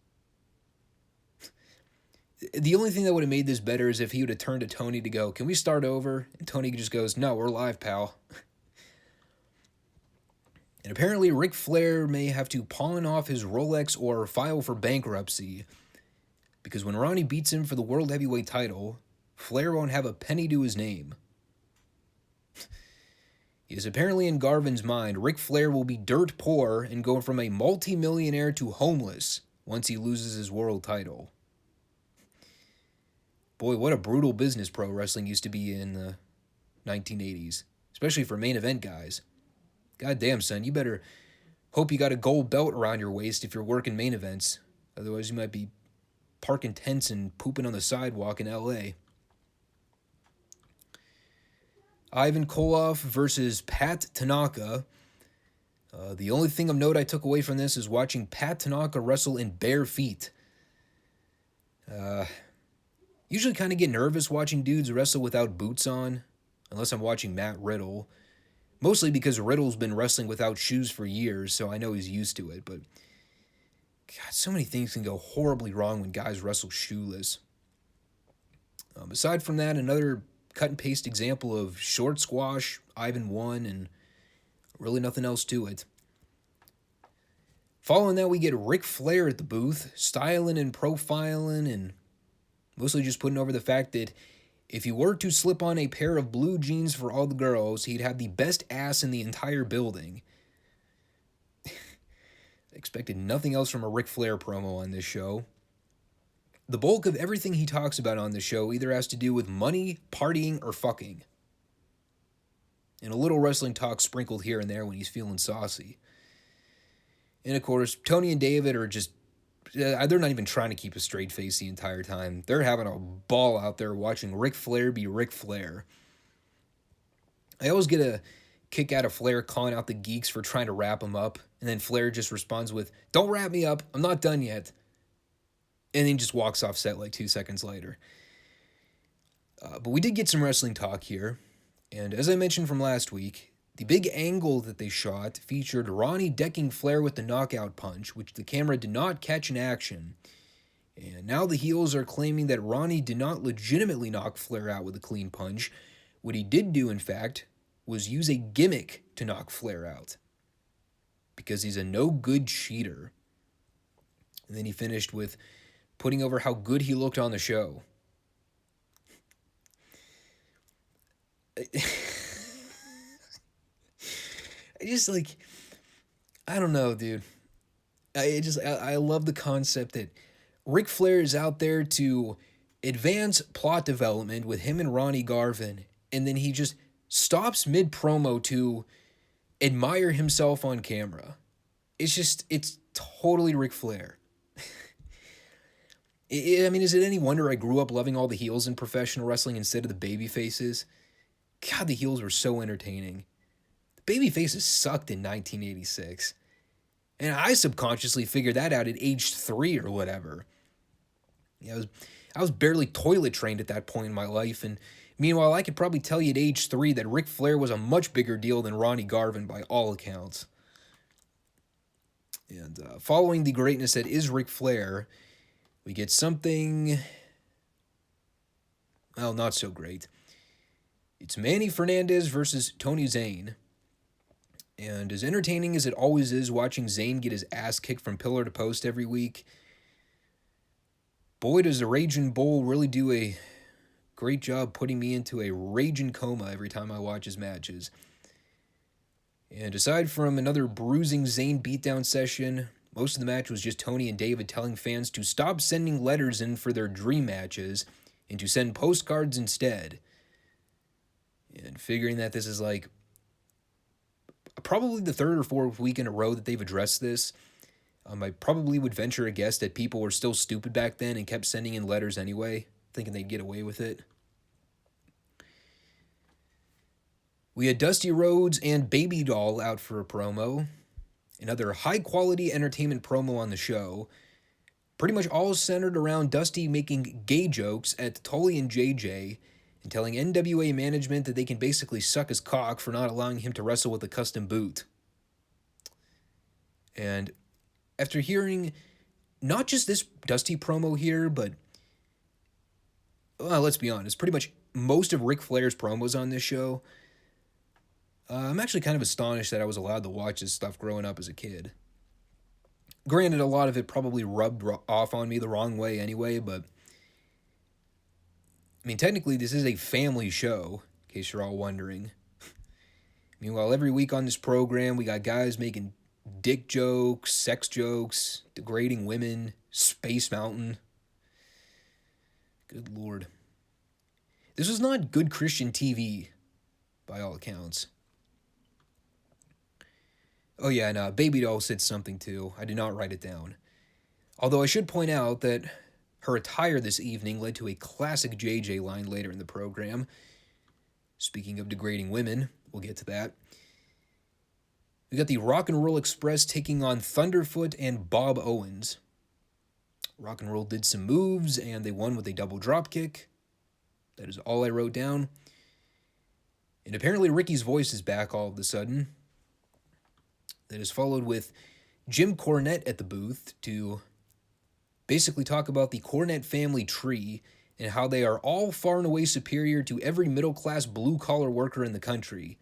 S2: The only thing that would have made this better is if he would have turned to Tony to go, "Can we start over?" And Tony just goes, "No, we're live, pal." And apparently Ric Flair may have to pawn off his Rolex or file for bankruptcy, because when Ronnie beats him for the World Heavyweight title, Flair won't have a penny to his name. Yes, apparently in Garvin's mind, Ric Flair will be dirt poor and go from a multi-millionaire to homeless once he loses his world title. Boy, what a brutal business pro wrestling used to be in the 1980s, especially for main event guys. God damn, son, you better hope you got a gold belt around your waist if you're working main events. Otherwise, you might be parking tents and pooping on the sidewalk in L.A. Ivan Kolov versus Pat Tanaka. The only thing of note I took away from this is watching Pat Tanaka wrestle in bare feet. Usually kind of get nervous watching dudes wrestle without boots on, unless I'm watching Matt Riddle. Mostly because Riddle's been wrestling without shoes for years, so I know he's used to it, but God, so many things can go horribly wrong when guys wrestle shoeless. Aside from that, another cut and paste example of short squash, Ivan won, and really nothing else to it. Following that, we get Ric Flair at the booth, styling and profiling, and mostly just putting over the fact that if he were to slip on a pair of blue jeans for all the girls, he'd have the best ass in the entire building. Expected nothing else from a Ric Flair promo on this show. The bulk of everything he talks about on the show either has to do with money, partying, or fucking. And a little wrestling talk sprinkled here and there when he's feeling saucy. And of course, Tony and David are just, they're not even trying to keep a straight face the entire time. They're having a ball out there watching Ric Flair be Ric Flair. I always get a kick out of Flair calling out the geeks for trying to wrap him up. And then Flair just responds with, "Don't wrap me up, I'm not done yet." And then just walks off set like 2 seconds later. But we did get some wrestling talk here. And as I mentioned from last week, the big angle that they shot featured Ronnie decking Flair with the knockout punch, which the camera did not catch in action. And now the heels are claiming that Ronnie did not legitimately knock Flair out with a clean punch. What he did do, in fact, was use a gimmick to knock Flair out. Because he's a no-good cheater. And then he finished with putting over how good he looked on the show. I don't know, dude. I love the concept that Ric Flair is out there to advance plot development with him and Ronnie Garvin, and then he just stops mid-promo to admire himself on camera. It's totally Ric Flair. Is it any wonder I grew up loving all the heels in professional wrestling instead of the baby faces? God, the heels were so entertaining. The baby faces sucked in 1986. And I subconsciously figured that out at age 3 or whatever. I was barely toilet trained at that point in my life, and meanwhile, I could probably tell you at age 3 that Ric Flair was a much bigger deal than Ronnie Garvin by all accounts. And following the greatness that is Ric Flair, we get something, well, not so great. It's Manny Fernandez versus Tony Zane. And as entertaining as it always is watching Zane get his ass kicked from pillar to post every week, boy, does the Raging Bull really do a great job putting me into a raging coma every time I watch his matches. And aside from another bruising Zane beatdown session, most of the match was just Tony and David telling fans to stop sending letters in for their dream matches and to send postcards instead. And figuring that this is like probably the 3rd or 4th week in a row that they've addressed this, I probably would venture a guess that people were still stupid back then and kept sending in letters anyway, thinking they'd get away with it. We had Dusty Rhodes and Baby Doll out for a promo. Another high-quality entertainment promo on the show. Pretty much all centered around Dusty making gay jokes at Tully and JJ and telling NWA management that they can basically suck his cock for not allowing him to wrestle with a custom boot. And after hearing not just this Dusty promo here, but, well, let's be honest, pretty much most of Ric Flair's promos on this show, I'm actually kind of astonished that I was allowed to watch this stuff growing up as a kid. Granted, a lot of it probably rubbed off on me the wrong way anyway, but technically this is a family show, in case you're all wondering. Meanwhile, every week on this program, we got guys making dick jokes, sex jokes, degrading women, Space Mountain. Good Lord. This was not good Christian TV, by all accounts. Oh yeah, and Baby Doll said something too. I did not write it down. Although I should point out that her attire this evening led to a classic JJ line later in the program. Speaking of degrading women, we'll get to that. We got the Rock and Roll Express taking on Thunderfoot and Bob Owens. Rock and Roll did some moves, and they won with a double dropkick. That is all I wrote down. And apparently Ricky's voice is back all of a sudden. That is followed with Jim Cornette at the booth to basically talk about the Cornette family tree and how they are all far and away superior to every middle-class blue-collar worker in the country.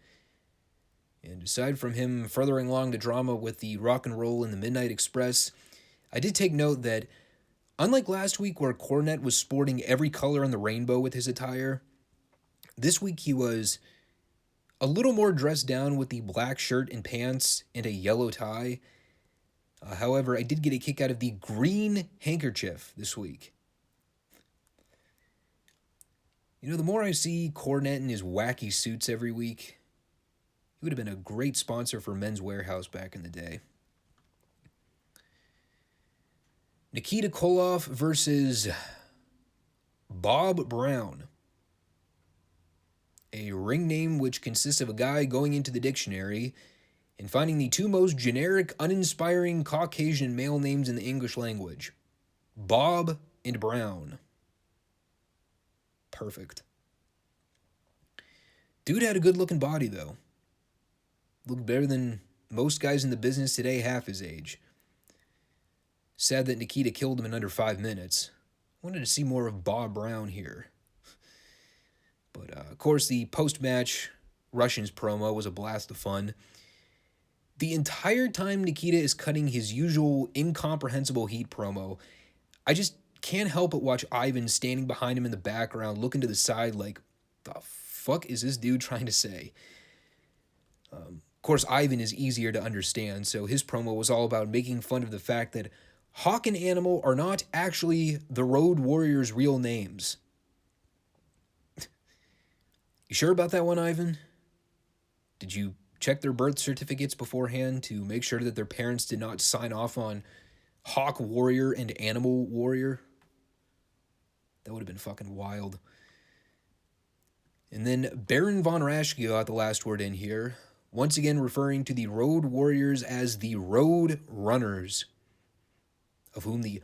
S2: And aside from him furthering along the drama with the Rock and Roll and the Midnight Express, I did take note that, unlike last week where Cornette was sporting every color in the rainbow with his attire, this week he was a little more dressed down with the black shirt and pants and a yellow tie. However, I did get a kick out of the green handkerchief this week. You know, the more I see Cornette in his wacky suits every week, he would have been a great sponsor for Men's Warehouse back in the day. Nikita Kolov versus Bob Brown. A ring name which consists of a guy going into the dictionary and finding the two most generic, uninspiring Caucasian male names in the English language. Bob and Brown. Perfect. Dude had a good-looking body, though. Looked better than most guys in the business today half his age. Sad that Nikita killed him in under 5 minutes. Wanted to see more of Bob Brown here. But, of course, the post-match Russians promo was a blast of fun. The entire time Nikita is cutting his usual incomprehensible heat promo, I just can't help but watch Ivan standing behind him in the background, looking to the side like, the fuck is this dude trying to say? Of course, Ivan is easier to understand, so his promo was all about making fun of the fact that Hawk and Animal are not actually the Road Warriors' real names. You sure about that one, Ivan? Did you check their birth certificates beforehand to make sure that their parents did not sign off on Hawk Warrior and Animal Warrior? That would have been fucking wild. And then Baron Von Raschke got the last word in here, once again referring to the Road Warriors as the Road Runners, of whom the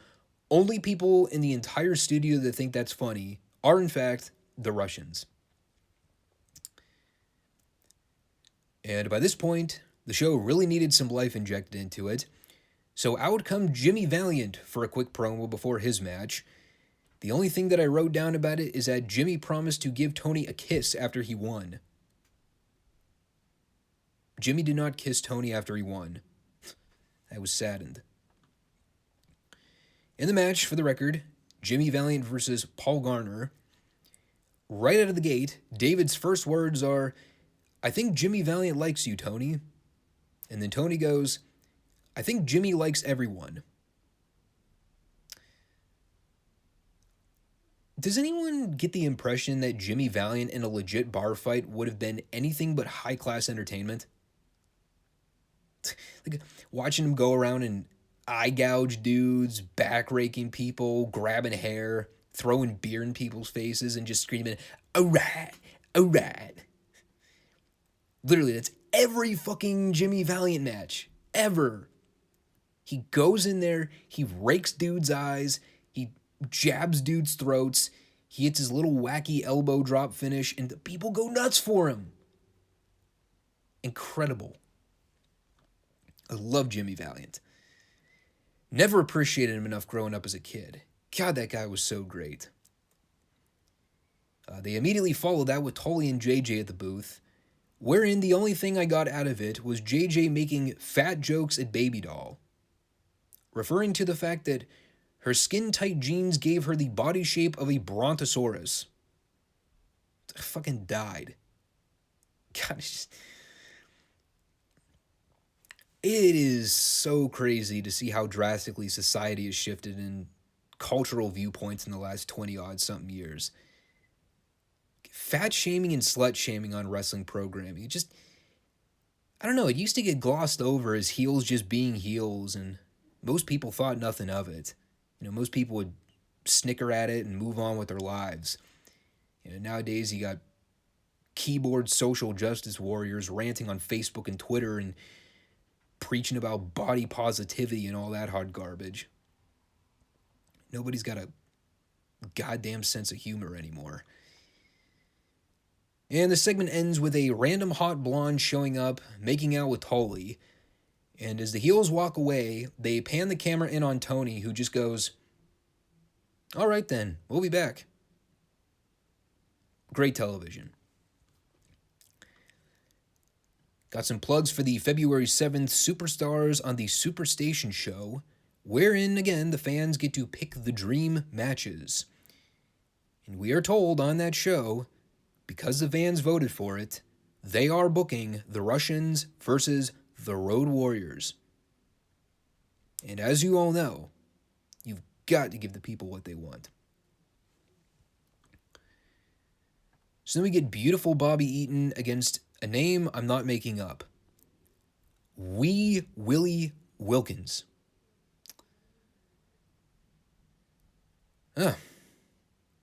S2: only people in the entire studio that think that's funny are, in fact, the Russians. And by this point, the show really needed some life injected into it, so out come Jimmy Valiant for a quick promo before his match. The only thing that I wrote down about it is that Jimmy promised to give Tony a kiss after he won. Jimmy did not kiss Tony after he won. I was saddened. In the match, for the record, Jimmy Valiant versus Paul Garner. Right out of the gate, David's first words are, "I think Jimmy Valiant likes you, Tony." And then Tony goes, "I think Jimmy likes everyone." Does anyone get the impression that Jimmy Valiant in a legit bar fight would have been anything but high-class entertainment? Like, watching him go around and eye gouge dudes, back raking people, grabbing hair, throwing beer in people's faces, and just screaming, "Alright, alright." Literally, that's every fucking Jimmy Valiant match, ever. He goes in there, he rakes dudes' eyes, he jabs dudes' throats, he hits his little wacky elbow drop finish, and the people go nuts for him. Incredible. I love Jimmy Valiant. Never appreciated him enough growing up as a kid. God, that guy was so great. They immediately followed that with Tully and JJ at the booth, wherein the only thing I got out of it was JJ making fat jokes at Baby Doll, referring to the fact that her skin-tight jeans gave her the body shape of a brontosaurus. I fucking died. God, it is so crazy to see how drastically society has shifted in cultural viewpoints in the last 20-odd-something years. Fat shaming and slut shaming on wrestling programming. I don't know, it used to get glossed over as heels just being heels, and most people thought nothing of it. You know, most people would snicker at it and move on with their lives. You know, nowadays you got keyboard social justice warriors ranting on Facebook and Twitter and preaching about body positivity and all that hard garbage. Nobody's got a goddamn sense of humor anymore. And the segment ends with a random hot blonde showing up, making out with Tully. And as the heels walk away, they pan the camera in on Tony, who just goes, "All right then, we'll be back." Great television. Got some plugs for the February 7th Superstars on the Superstation show, wherein, again, the fans get to pick the dream matches. And we are told on that show, because the fans voted for it, they are booking the Russians versus the Road Warriors. And as you all know, you've got to give the people what they want. So then we get beautiful Bobby Eaton against a name I'm not making up. Wee Willie Wilkins.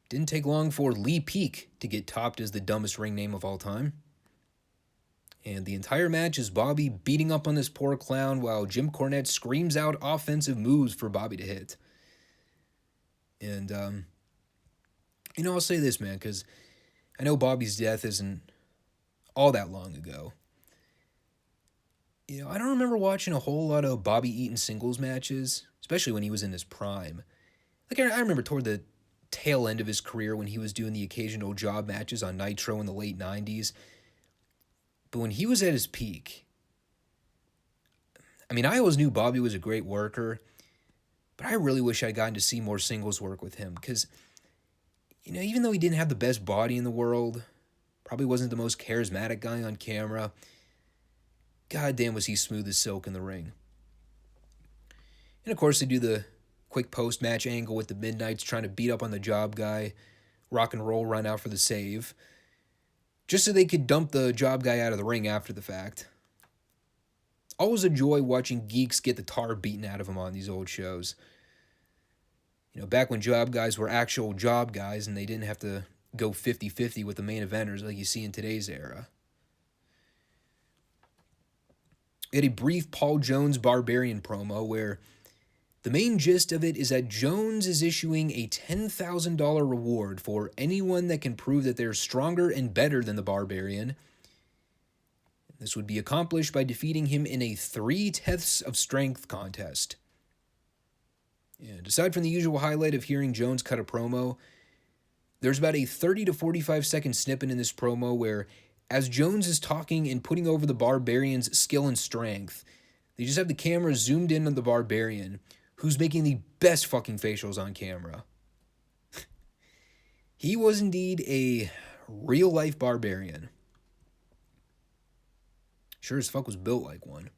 S2: Didn't take long for Lee Peak to get topped as the dumbest ring name of all time. And the entire match is Bobby beating up on this poor clown while Jim Cornette screams out offensive moves for Bobby to hit. And, I'll say this, man, because I know Bobby's death isn't all that long ago. I don't remember watching a whole lot of Bobby Eaton singles matches, especially when he was in his prime. Like, I remember toward the tail end of his career when he was doing the occasional job matches on Nitro in the late 90s. But when he was at his peak, I always knew Bobby was a great worker, but I really wish I'd gotten to see more singles work with him because, even though he didn't have the best body in the world, probably wasn't the most charismatic guy on camera, goddamn was he smooth as silk in the ring. And of course they do the quick post-match angle with the Midnights trying to beat up on the job guy, rock and roll run out for the save, just so they could dump the job guy out of the ring after the fact. Always a joy watching geeks get the tar beaten out of them on these old shows. Back when job guys were actual job guys and they didn't have to go 50-50 with the main eventers like you see in today's era. We had a brief Paul Jones Barbarian promo where the main gist of it is that Jones is issuing a $10,000 reward for anyone that can prove that they're stronger and better than the Barbarian. This would be accomplished by defeating him in a 3 tests of strength contest. And aside from the usual highlight of hearing Jones cut a promo, there's about a 30 to 45 second snippet in this promo where, as Jones is talking and putting over the Barbarian's skill and strength, they just have the camera zoomed in on the Barbarian, who's making the best fucking facials on camera. He was indeed a real-life Barbarian. Sure as fuck was built like one.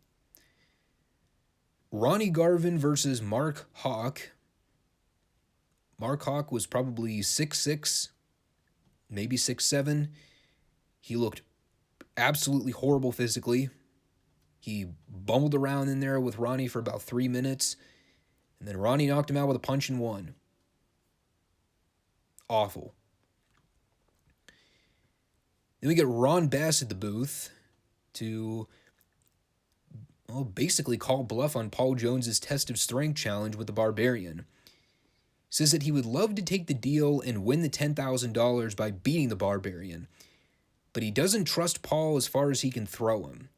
S2: Ronnie Garvin versus Mark Hawk. Mark Hawk was probably 6'6", maybe 6'7". He looked absolutely horrible physically. He bumbled around in there with Ronnie for about 3 minutes, and then Ronnie knocked him out with a punch and won. Awful. Then we get Ron Bass at the booth to basically call bluff on Paul Jones's test of strength challenge with the Barbarian. He says that he would love to take the deal and win the $10,000 by beating the Barbarian, but he doesn't trust Paul as far as he can throw him.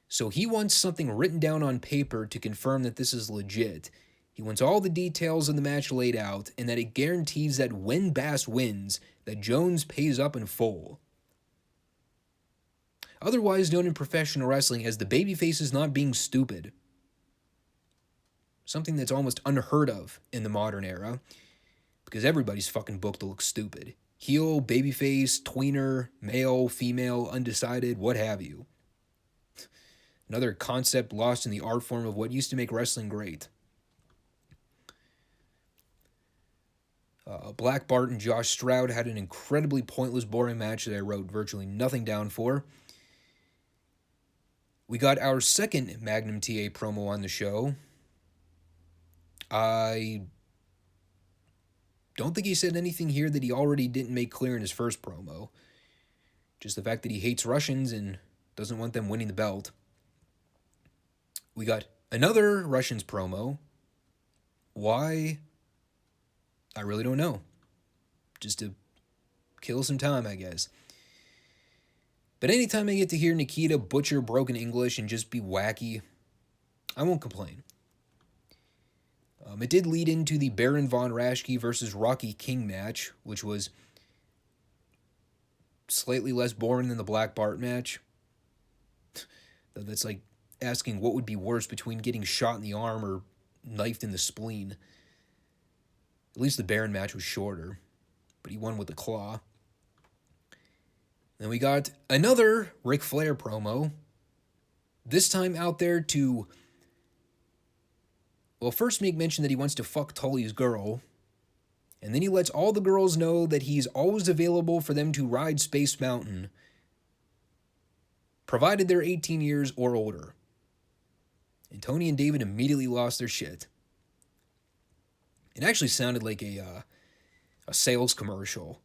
S2: So he wants something written down on paper to confirm that this is legit. He wants all the details of the match laid out, and that it guarantees that when Bass wins, that Jones pays up in full. Otherwise known in professional wrestling as the babyfaces not being stupid. Something that's almost unheard of in the modern era, because everybody's fucking booked to look stupid. Heel, babyface, tweener, male, female, undecided, what have you. Another concept lost in the art form of what used to make wrestling great. Black Bart and Josh Stroud had an incredibly pointless, boring match that I wrote virtually nothing down for. We got our second Magnum TA promo on the show. I don't think he said anything here that he already didn't make clear in his first promo. Just the fact that he hates Russians and doesn't want them winning the belt. We got another Russians promo. Why? I really don't know. Just to kill some time, I guess. But anytime I get to hear Nikita butcher broken English and just be wacky, I won't complain. It did lead into the Baron Von Raschke versus Rocky King match, which was slightly less boring than the Black Bart match. That's like asking what would be worse between getting shot in the arm or knifed in the spleen. At least the Baron match was shorter, but he won with the claw. Then we got another Ric Flair promo, this time out there to Well, first Meek mentioned that he wants to fuck Tully's girl, and then he lets all the girls know that he's always available for them to ride Space Mountain, provided they're 18 years or older. And Tony and David immediately lost their shit. It actually sounded like a sales commercial.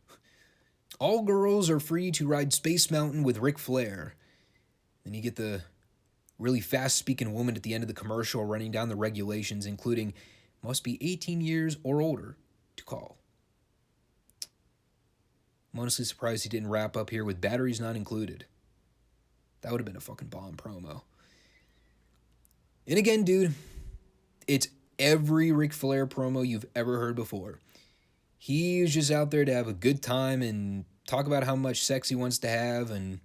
S2: All girls are free to ride Space Mountain with Ric Flair. Then you get the really fast-speaking woman at the end of the commercial running down the regulations, including must be 18 years or older to call. I'm honestly surprised he didn't wrap up here with batteries not included. That would have been a fucking bomb promo. And again, dude, it's every Ric Flair promo you've ever heard before. He's just out there to have a good time and talk about how much sex he wants to have, and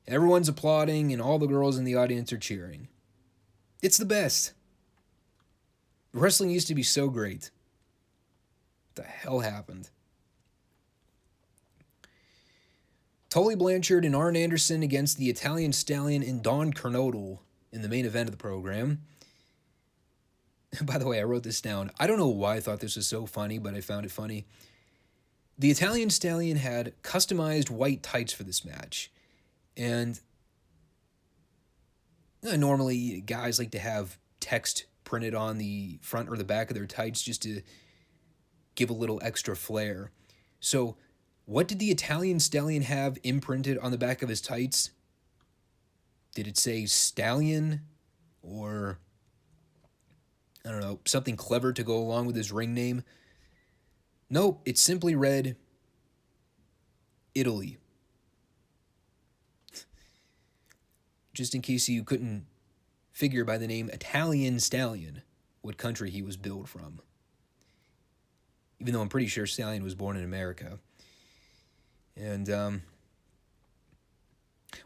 S2: everyone's applauding and all the girls in the audience are cheering. It's the best. Wrestling used to be so great. What the hell happened? Tully Blanchard and Arn Anderson against the Italian Stallion and Don Kernodle in the main event of the program. By the way, I wrote this down. I don't know why I thought this was so funny, but I found it funny. The Italian Stallion had customized white tights for this match. And normally guys like to have text printed on the front or the back of their tights just to give a little extra flair. So what did the Italian Stallion have imprinted on the back of his tights? Did it say Stallion? Or, I don't know, something clever to go along with his ring name? Nope, it simply read Italy. Just in case you couldn't figure by the name Italian Stallion what country he was billed from. Even though I'm pretty sure Stallion was born in America. And,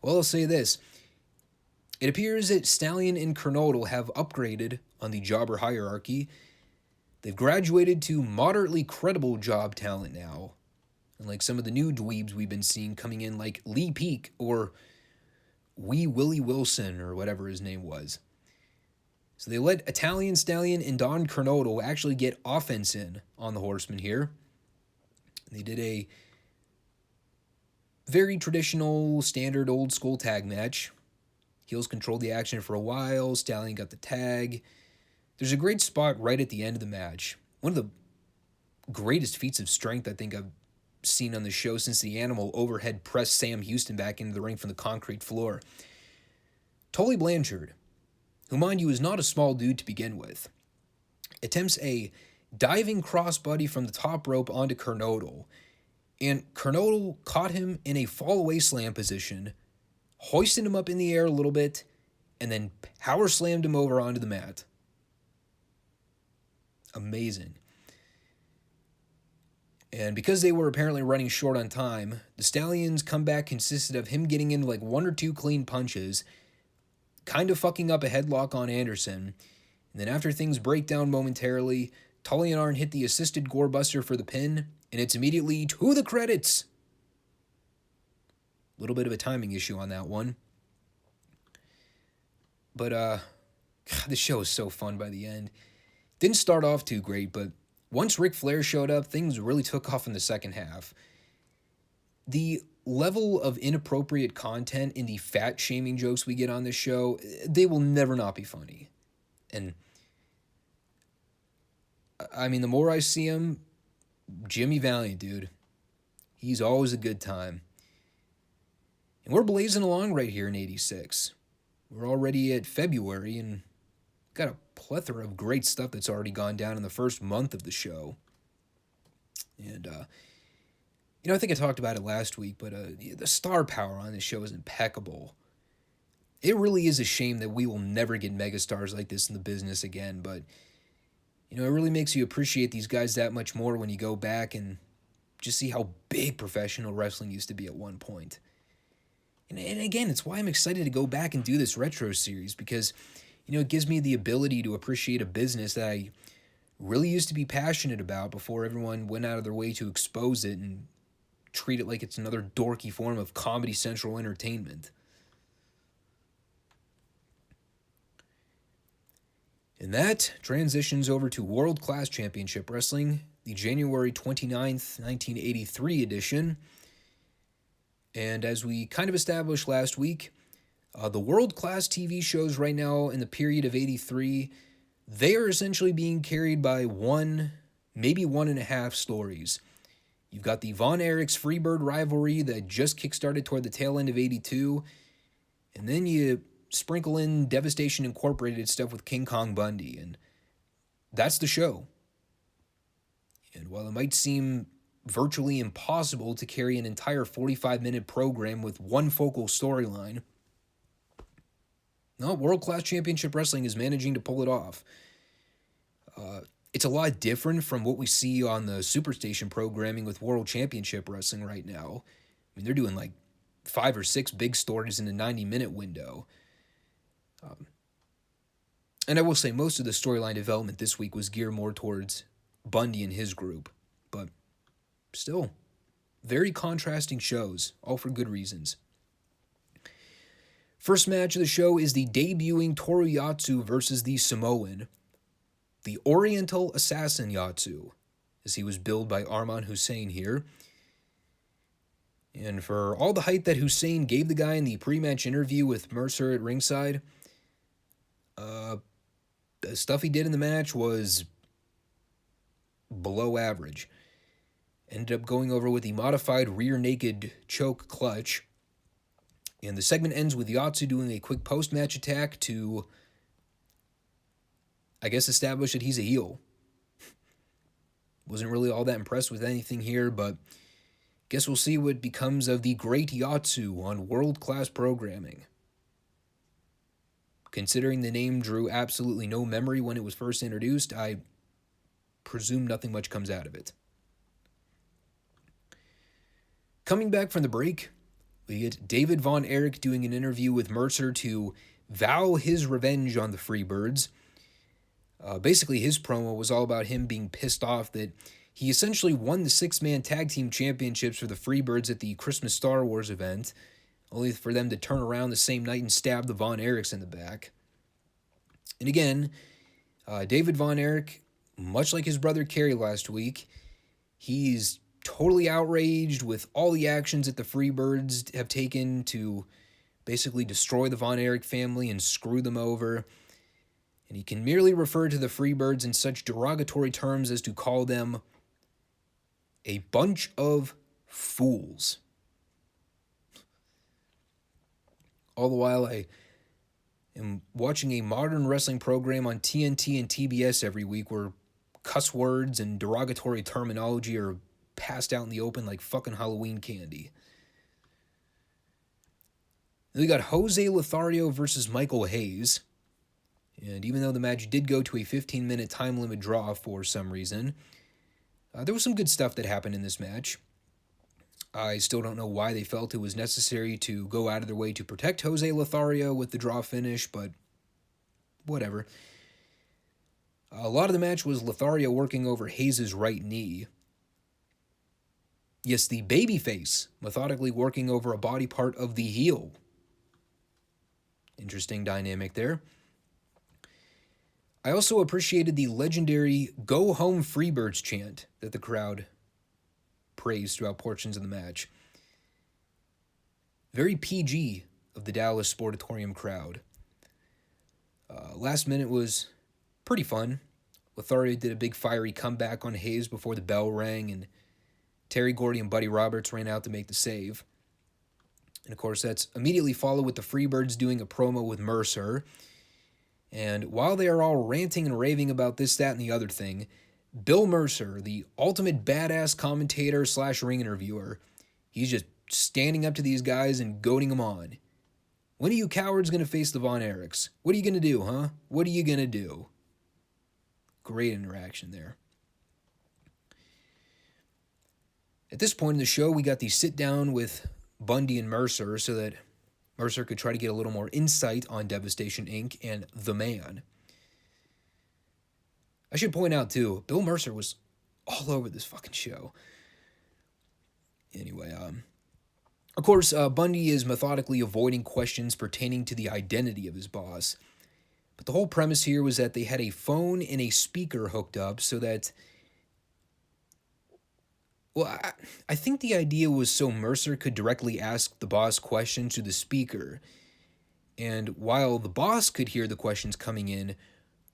S2: well, I'll say this. It appears that Stallion and Kernodle have upgraded on the jobber hierarchy. They've graduated to moderately credible job talent now. Unlike some of the new dweebs we've been seeing coming in like Lee Peak or Wee Willie Wilson or whatever his name was. So they let Italian Stallion and Don Kernodle actually get offense in on the Horsemen here. They did a very traditional, standard, old-school tag match. Heels controlled the action for a while. Stallion got the tag. There's a great spot right at the end of the match. One of the greatest feats of strength I think I've seen on the show since the Animal overhead pressed Sam Houston back into the ring from the concrete floor. Tully Blanchard, who mind you is not a small dude to begin with, attempts a diving crossbody from the top rope onto Kernodle, and Kernodle caught him in a fall-away slam position, hoisted him up in the air a little bit, and then power slammed him over onto the mat. Amazing. And because they were apparently running short on time, the Stallions' comeback consisted of him getting into like one or two clean punches, kind of fucking up a headlock on Anderson, and then after things break down momentarily, Tully and Arn hit the assisted gorebuster for the pin, and it's immediately to the credits. A little bit of a timing issue on that one. But, God, this show was so fun by the end. Didn't start off too great, but once Ric Flair showed up, things really took off in the second half. The level of inappropriate content in the fat-shaming jokes we get on this show, they will never not be funny. And, I mean, the more I see him, Jimmy Valiant, dude. He's always a good time. And we're blazing along right here in 86. We're already at February and got a plethora of great stuff that's already gone down in the first month of the show. And, I think I talked about it last week, but the star power on this show is impeccable. It really is a shame that we will never get megastars like this in the business again, but it really makes you appreciate these guys that much more when you go back and just see how big professional wrestling used to be at one point. And again, it's why I'm excited to go back and do this retro series, because, it gives me the ability to appreciate a business that I really used to be passionate about before everyone went out of their way to expose it and treat it like it's another dorky form of Comedy Central entertainment. And that transitions over to World Class Championship Wrestling, the January 29th, 1983 edition. And as we kind of established last week, the World Class TV shows right now in the period of 83, they are essentially being carried by one, maybe 1.5 stories. You've got the Von Erichs Freebird rivalry that just kickstarted toward the tail end of 82, and then you sprinkle in Devastation Incorporated stuff with King Kong Bundy, and that's the show. And while it might seem virtually impossible to carry an entire 45-minute program with one focal storyline, no, World Class Championship Wrestling is managing to pull it off. It's a lot different from what we see on the Superstation programming with World Championship Wrestling right now. I mean, they're doing like 5 or 6 big stories in a 90-minute window. And I will say most of the storyline development this week was geared more towards Bundy and his group. But still, very contrasting shows, all for good reasons. First match of the show is the debuting Toru Yatsu versus the Samoan, the Oriental Assassin Yatsu, as he was billed by Arman Hussein here. And for all the hype that Hussein gave the guy in the pre-match interview with Mercer at ringside, the stuff he did in the match was below average. Ended up going over with the modified rear naked choke clutch. And the segment ends with Yatsu doing a quick post-match attack to, I guess, establish that he's a heel. Wasn't really all that impressed with anything here, but guess we'll see what becomes of the great Yatsu on world-class programming. Considering the name drew absolutely no memory when it was first introduced, I presume nothing much comes out of it. Coming back from the break, we get David Von Erich doing an interview with Mercer to vow his revenge on the Freebirds. Basically, his promo was all about him being pissed off that he essentially won the 6-man tag team championships for the Freebirds at the Christmas Star Wars event, only for them to turn around the same night and stab the Von Erichs in the back. And again, David Von Erich, much like his brother Kerry last week, he's totally outraged with all the actions that the Freebirds have taken to basically destroy the Von Erich family and screw them over. And he can merely refer to the Freebirds in such derogatory terms as to call them a bunch of fools. All the while, I am watching a modern wrestling program on TNT and TBS every week where cuss words and derogatory terminology are passed out in the open like fucking Halloween candy. Then we got Jose Lothario versus Michael Hayes. And even though the match did go to a 15-minute time limit draw for some reason, there was some good stuff that happened in this match. I still don't know why they felt it was necessary to go out of their way to protect Jose Lothario with the draw finish, but whatever. A lot of the match was Lothario working over Hayes' right knee. Yes, the babyface methodically working over a body part of the heel. Interesting dynamic there. I also appreciated the legendary "Go Home Freebirds" chant that the crowd praised throughout portions of the match. Very PG of the Dallas Sportatorium crowd. Last minute was pretty fun. Lothario did a big fiery comeback on Hayes before the bell rang, and Terry Gordy and Buddy Roberts ran out to make the save. And of course, that's immediately followed with the Freebirds doing a promo with Mercer. And while they are all ranting and raving about this, that, and the other thing, Bill Mercer, the ultimate badass commentator / ring interviewer, he's just standing up to these guys and goading them on. When are you cowards going to face the Von Erichs? What are you going to do, huh? What are you going to do? Great interaction there. At this point in the show, we got the sit down with Bundy and Mercer so that Mercer could try to get a little more insight on Devastation Inc. and The Man. I should point out, too, Bill Mercer was all over this fucking show. Anyway, of course, Bundy is methodically avoiding questions pertaining to the identity of his boss. But But the whole premise here was that they had a phone and a speaker hooked up so that, well, I think the idea was so Mercer could directly ask the boss questions to the speaker. And while the boss could hear the questions coming in,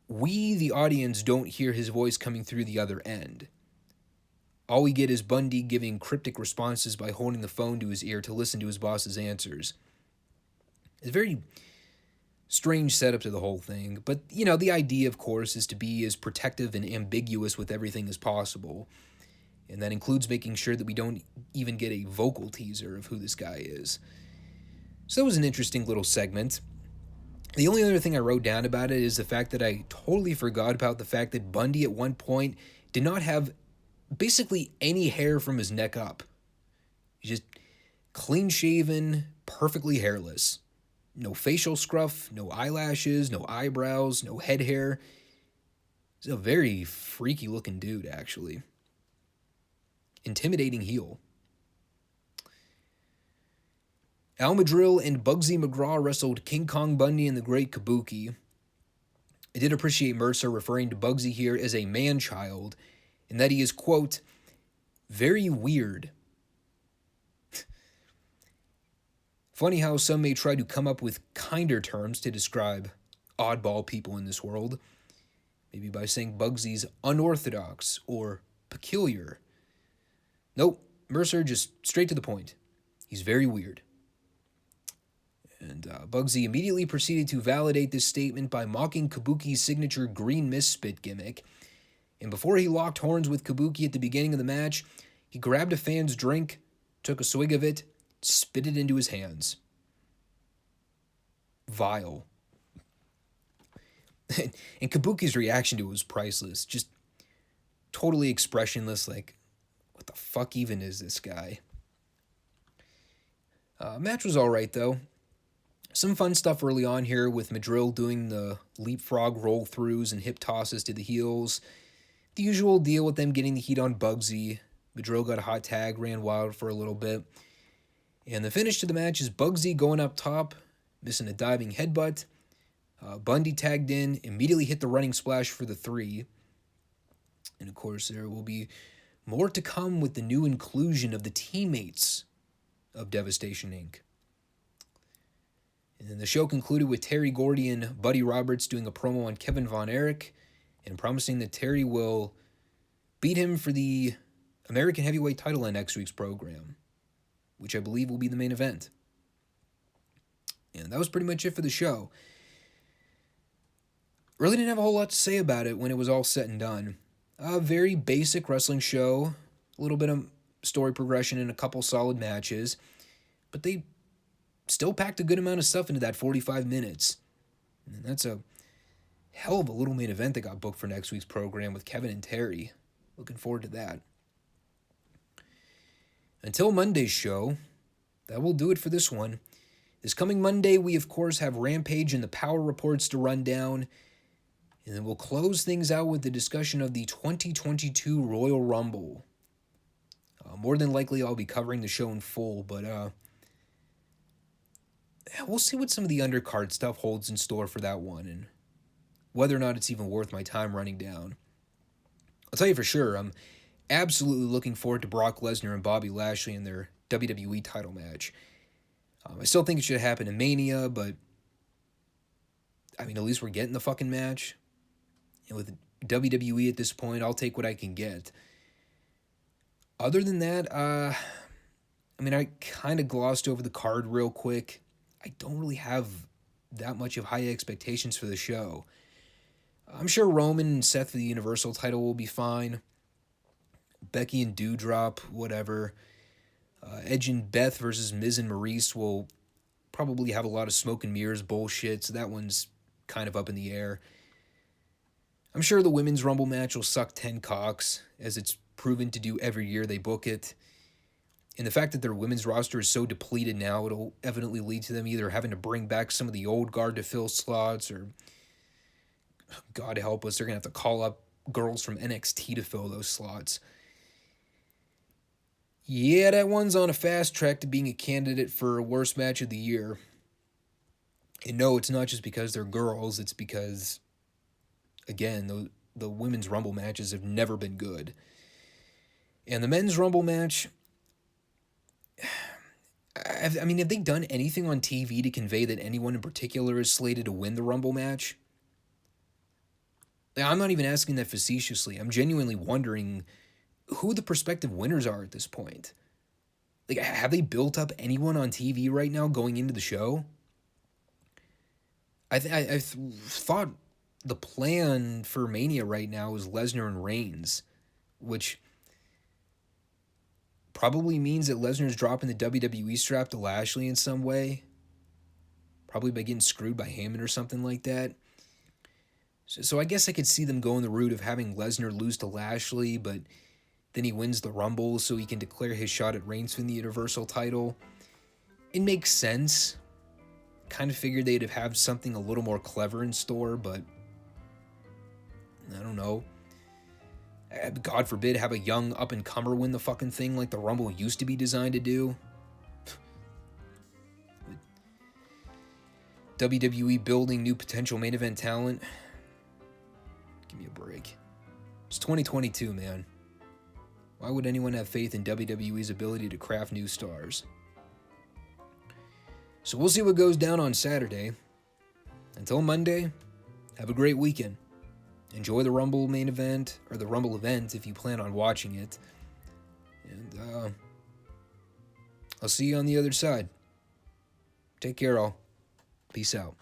S2: we, the audience, don't hear his voice coming through the other end. All we get is Bundy giving cryptic responses by holding the phone to his ear to listen to his boss's answers. It's a very strange setup to the whole thing, but, the idea, of course, is to be as protective and ambiguous with everything as possible. And that includes making sure that we don't even get a vocal teaser of who this guy is. So that was an interesting little segment. The only other thing I wrote down about it is the fact that I totally forgot about the fact that Bundy at one point did not have basically any hair from his neck up. He's just clean-shaven, perfectly hairless. No facial scruff, no eyelashes, no eyebrows, no head hair. He's a very freaky-looking dude, actually. Intimidating heel. Al Madrill and Bugsy McGraw wrestled King Kong Bundy and the Great Kabuki. I did appreciate Mercer referring to Bugsy here as a man-child, and that he is, quote, very weird. Funny how some may try to come up with kinder terms to describe oddball people in this world. Maybe by saying Bugsy's unorthodox or peculiar. Nope, Mercer just straight to the point. He's very weird. And Bugsy immediately proceeded to validate this statement by mocking Kabuki's signature green mist spit gimmick. And before he locked horns with Kabuki at the beginning of the match, he grabbed a fan's drink, took a swig of it, spit it into his hands. Vile. And Kabuki's reaction to it was priceless. Just totally expressionless, like, what the fuck even is this guy? Match was alright, though. Some fun stuff early on here with Madrill doing the leapfrog roll-throughs and hip tosses to the heels. The usual deal with them getting the heat on Bugsy. Madrill got a hot tag, ran wild for a little bit. And the finish to the match is Bugsy going up top, missing a diving headbutt. Bundy tagged in, immediately hit the running splash for the 3. And of course, there will be more to come with the new inclusion of the teammates of Devastation Inc. And then the show concluded with Terry Gordy and Buddy Roberts doing a promo on Kevin Von Erich and promising that Terry will beat him for the American Heavyweight title in next week's program, which I believe will be the main event. And that was pretty much it for the show. Really didn't have a whole lot to say about it when it was all said and done. A very basic wrestling show, a little bit of story progression and a couple solid matches, but they still packed a good amount of stuff into that 45 minutes. And that's a hell of a little main event that got booked for next week's program with Kevin and Terry. Looking forward to that. Until Monday's show, that will do it for this one. This coming Monday, we of course have Rampage and the Power Reports to run down. And then we'll close things out with the discussion of the 2022 Royal Rumble. More than likely, I'll be covering the show in full, but we'll see what some of the undercard stuff holds in store for that one, and whether or not it's even worth my time running down. I'll tell you for sure, I'm absolutely looking forward to Brock Lesnar and Bobby Lashley in their WWE title match. I still think it should happen in Mania, but I mean, at least we're getting the fucking match. And with WWE at this point, I'll take what I can get. Other than that, I kind of glossed over the card real quick. I don't really have that much of high expectations for the show. I'm sure Roman and Seth for the Universal title will be fine. Becky and Doudrop, whatever. Edge and Beth versus Miz and Maurice will probably have a lot of smoke and mirrors bullshit, so that one's kind of up in the air. I'm sure the Women's Rumble match will suck 10 cocks, as it's proven to do every year they book it. And the fact that their women's roster is so depleted now, it'll evidently lead to them either having to bring back some of the old guard to fill slots, or, God help us, they're going to have to call up girls from NXT to fill those slots. Yeah, that one's on a fast track to being a candidate for worst match of the year. And no, it's not just because they're girls. It's because, again, the women's Rumble matches have never been good. And the men's Rumble match, have they done anything on TV to convey that anyone in particular is slated to win the Rumble match? I'm not even asking that facetiously. I'm genuinely wondering who the prospective winners are at this point. Like, have they built up anyone on TV right now going into the show? I thought the plan for Mania right now is Lesnar and Reigns, which probably means that Lesnar's dropping the WWE strap to Lashley in some way. Probably by getting screwed by Heyman or something like that. So I guess I could see them going the route of having Lesnar lose to Lashley, but then he wins the Rumble so he can declare his shot at Reigns for the Universal title. It makes sense. Kind of figured they'd have something a little more clever in store, but I don't know. God forbid have a young up-and-comer win the fucking thing like the Rumble used to be designed to do. WWE building new potential main event talent. Give me a break. It's 2022, man. Why would anyone have faith in WWE's ability to craft new stars? So we'll see what goes down on Saturday. Until Monday, have a great weekend. Enjoy the Rumble main event, or the Rumble event if you plan on watching it. And I'll see you on the other side. Take care, all. Peace out.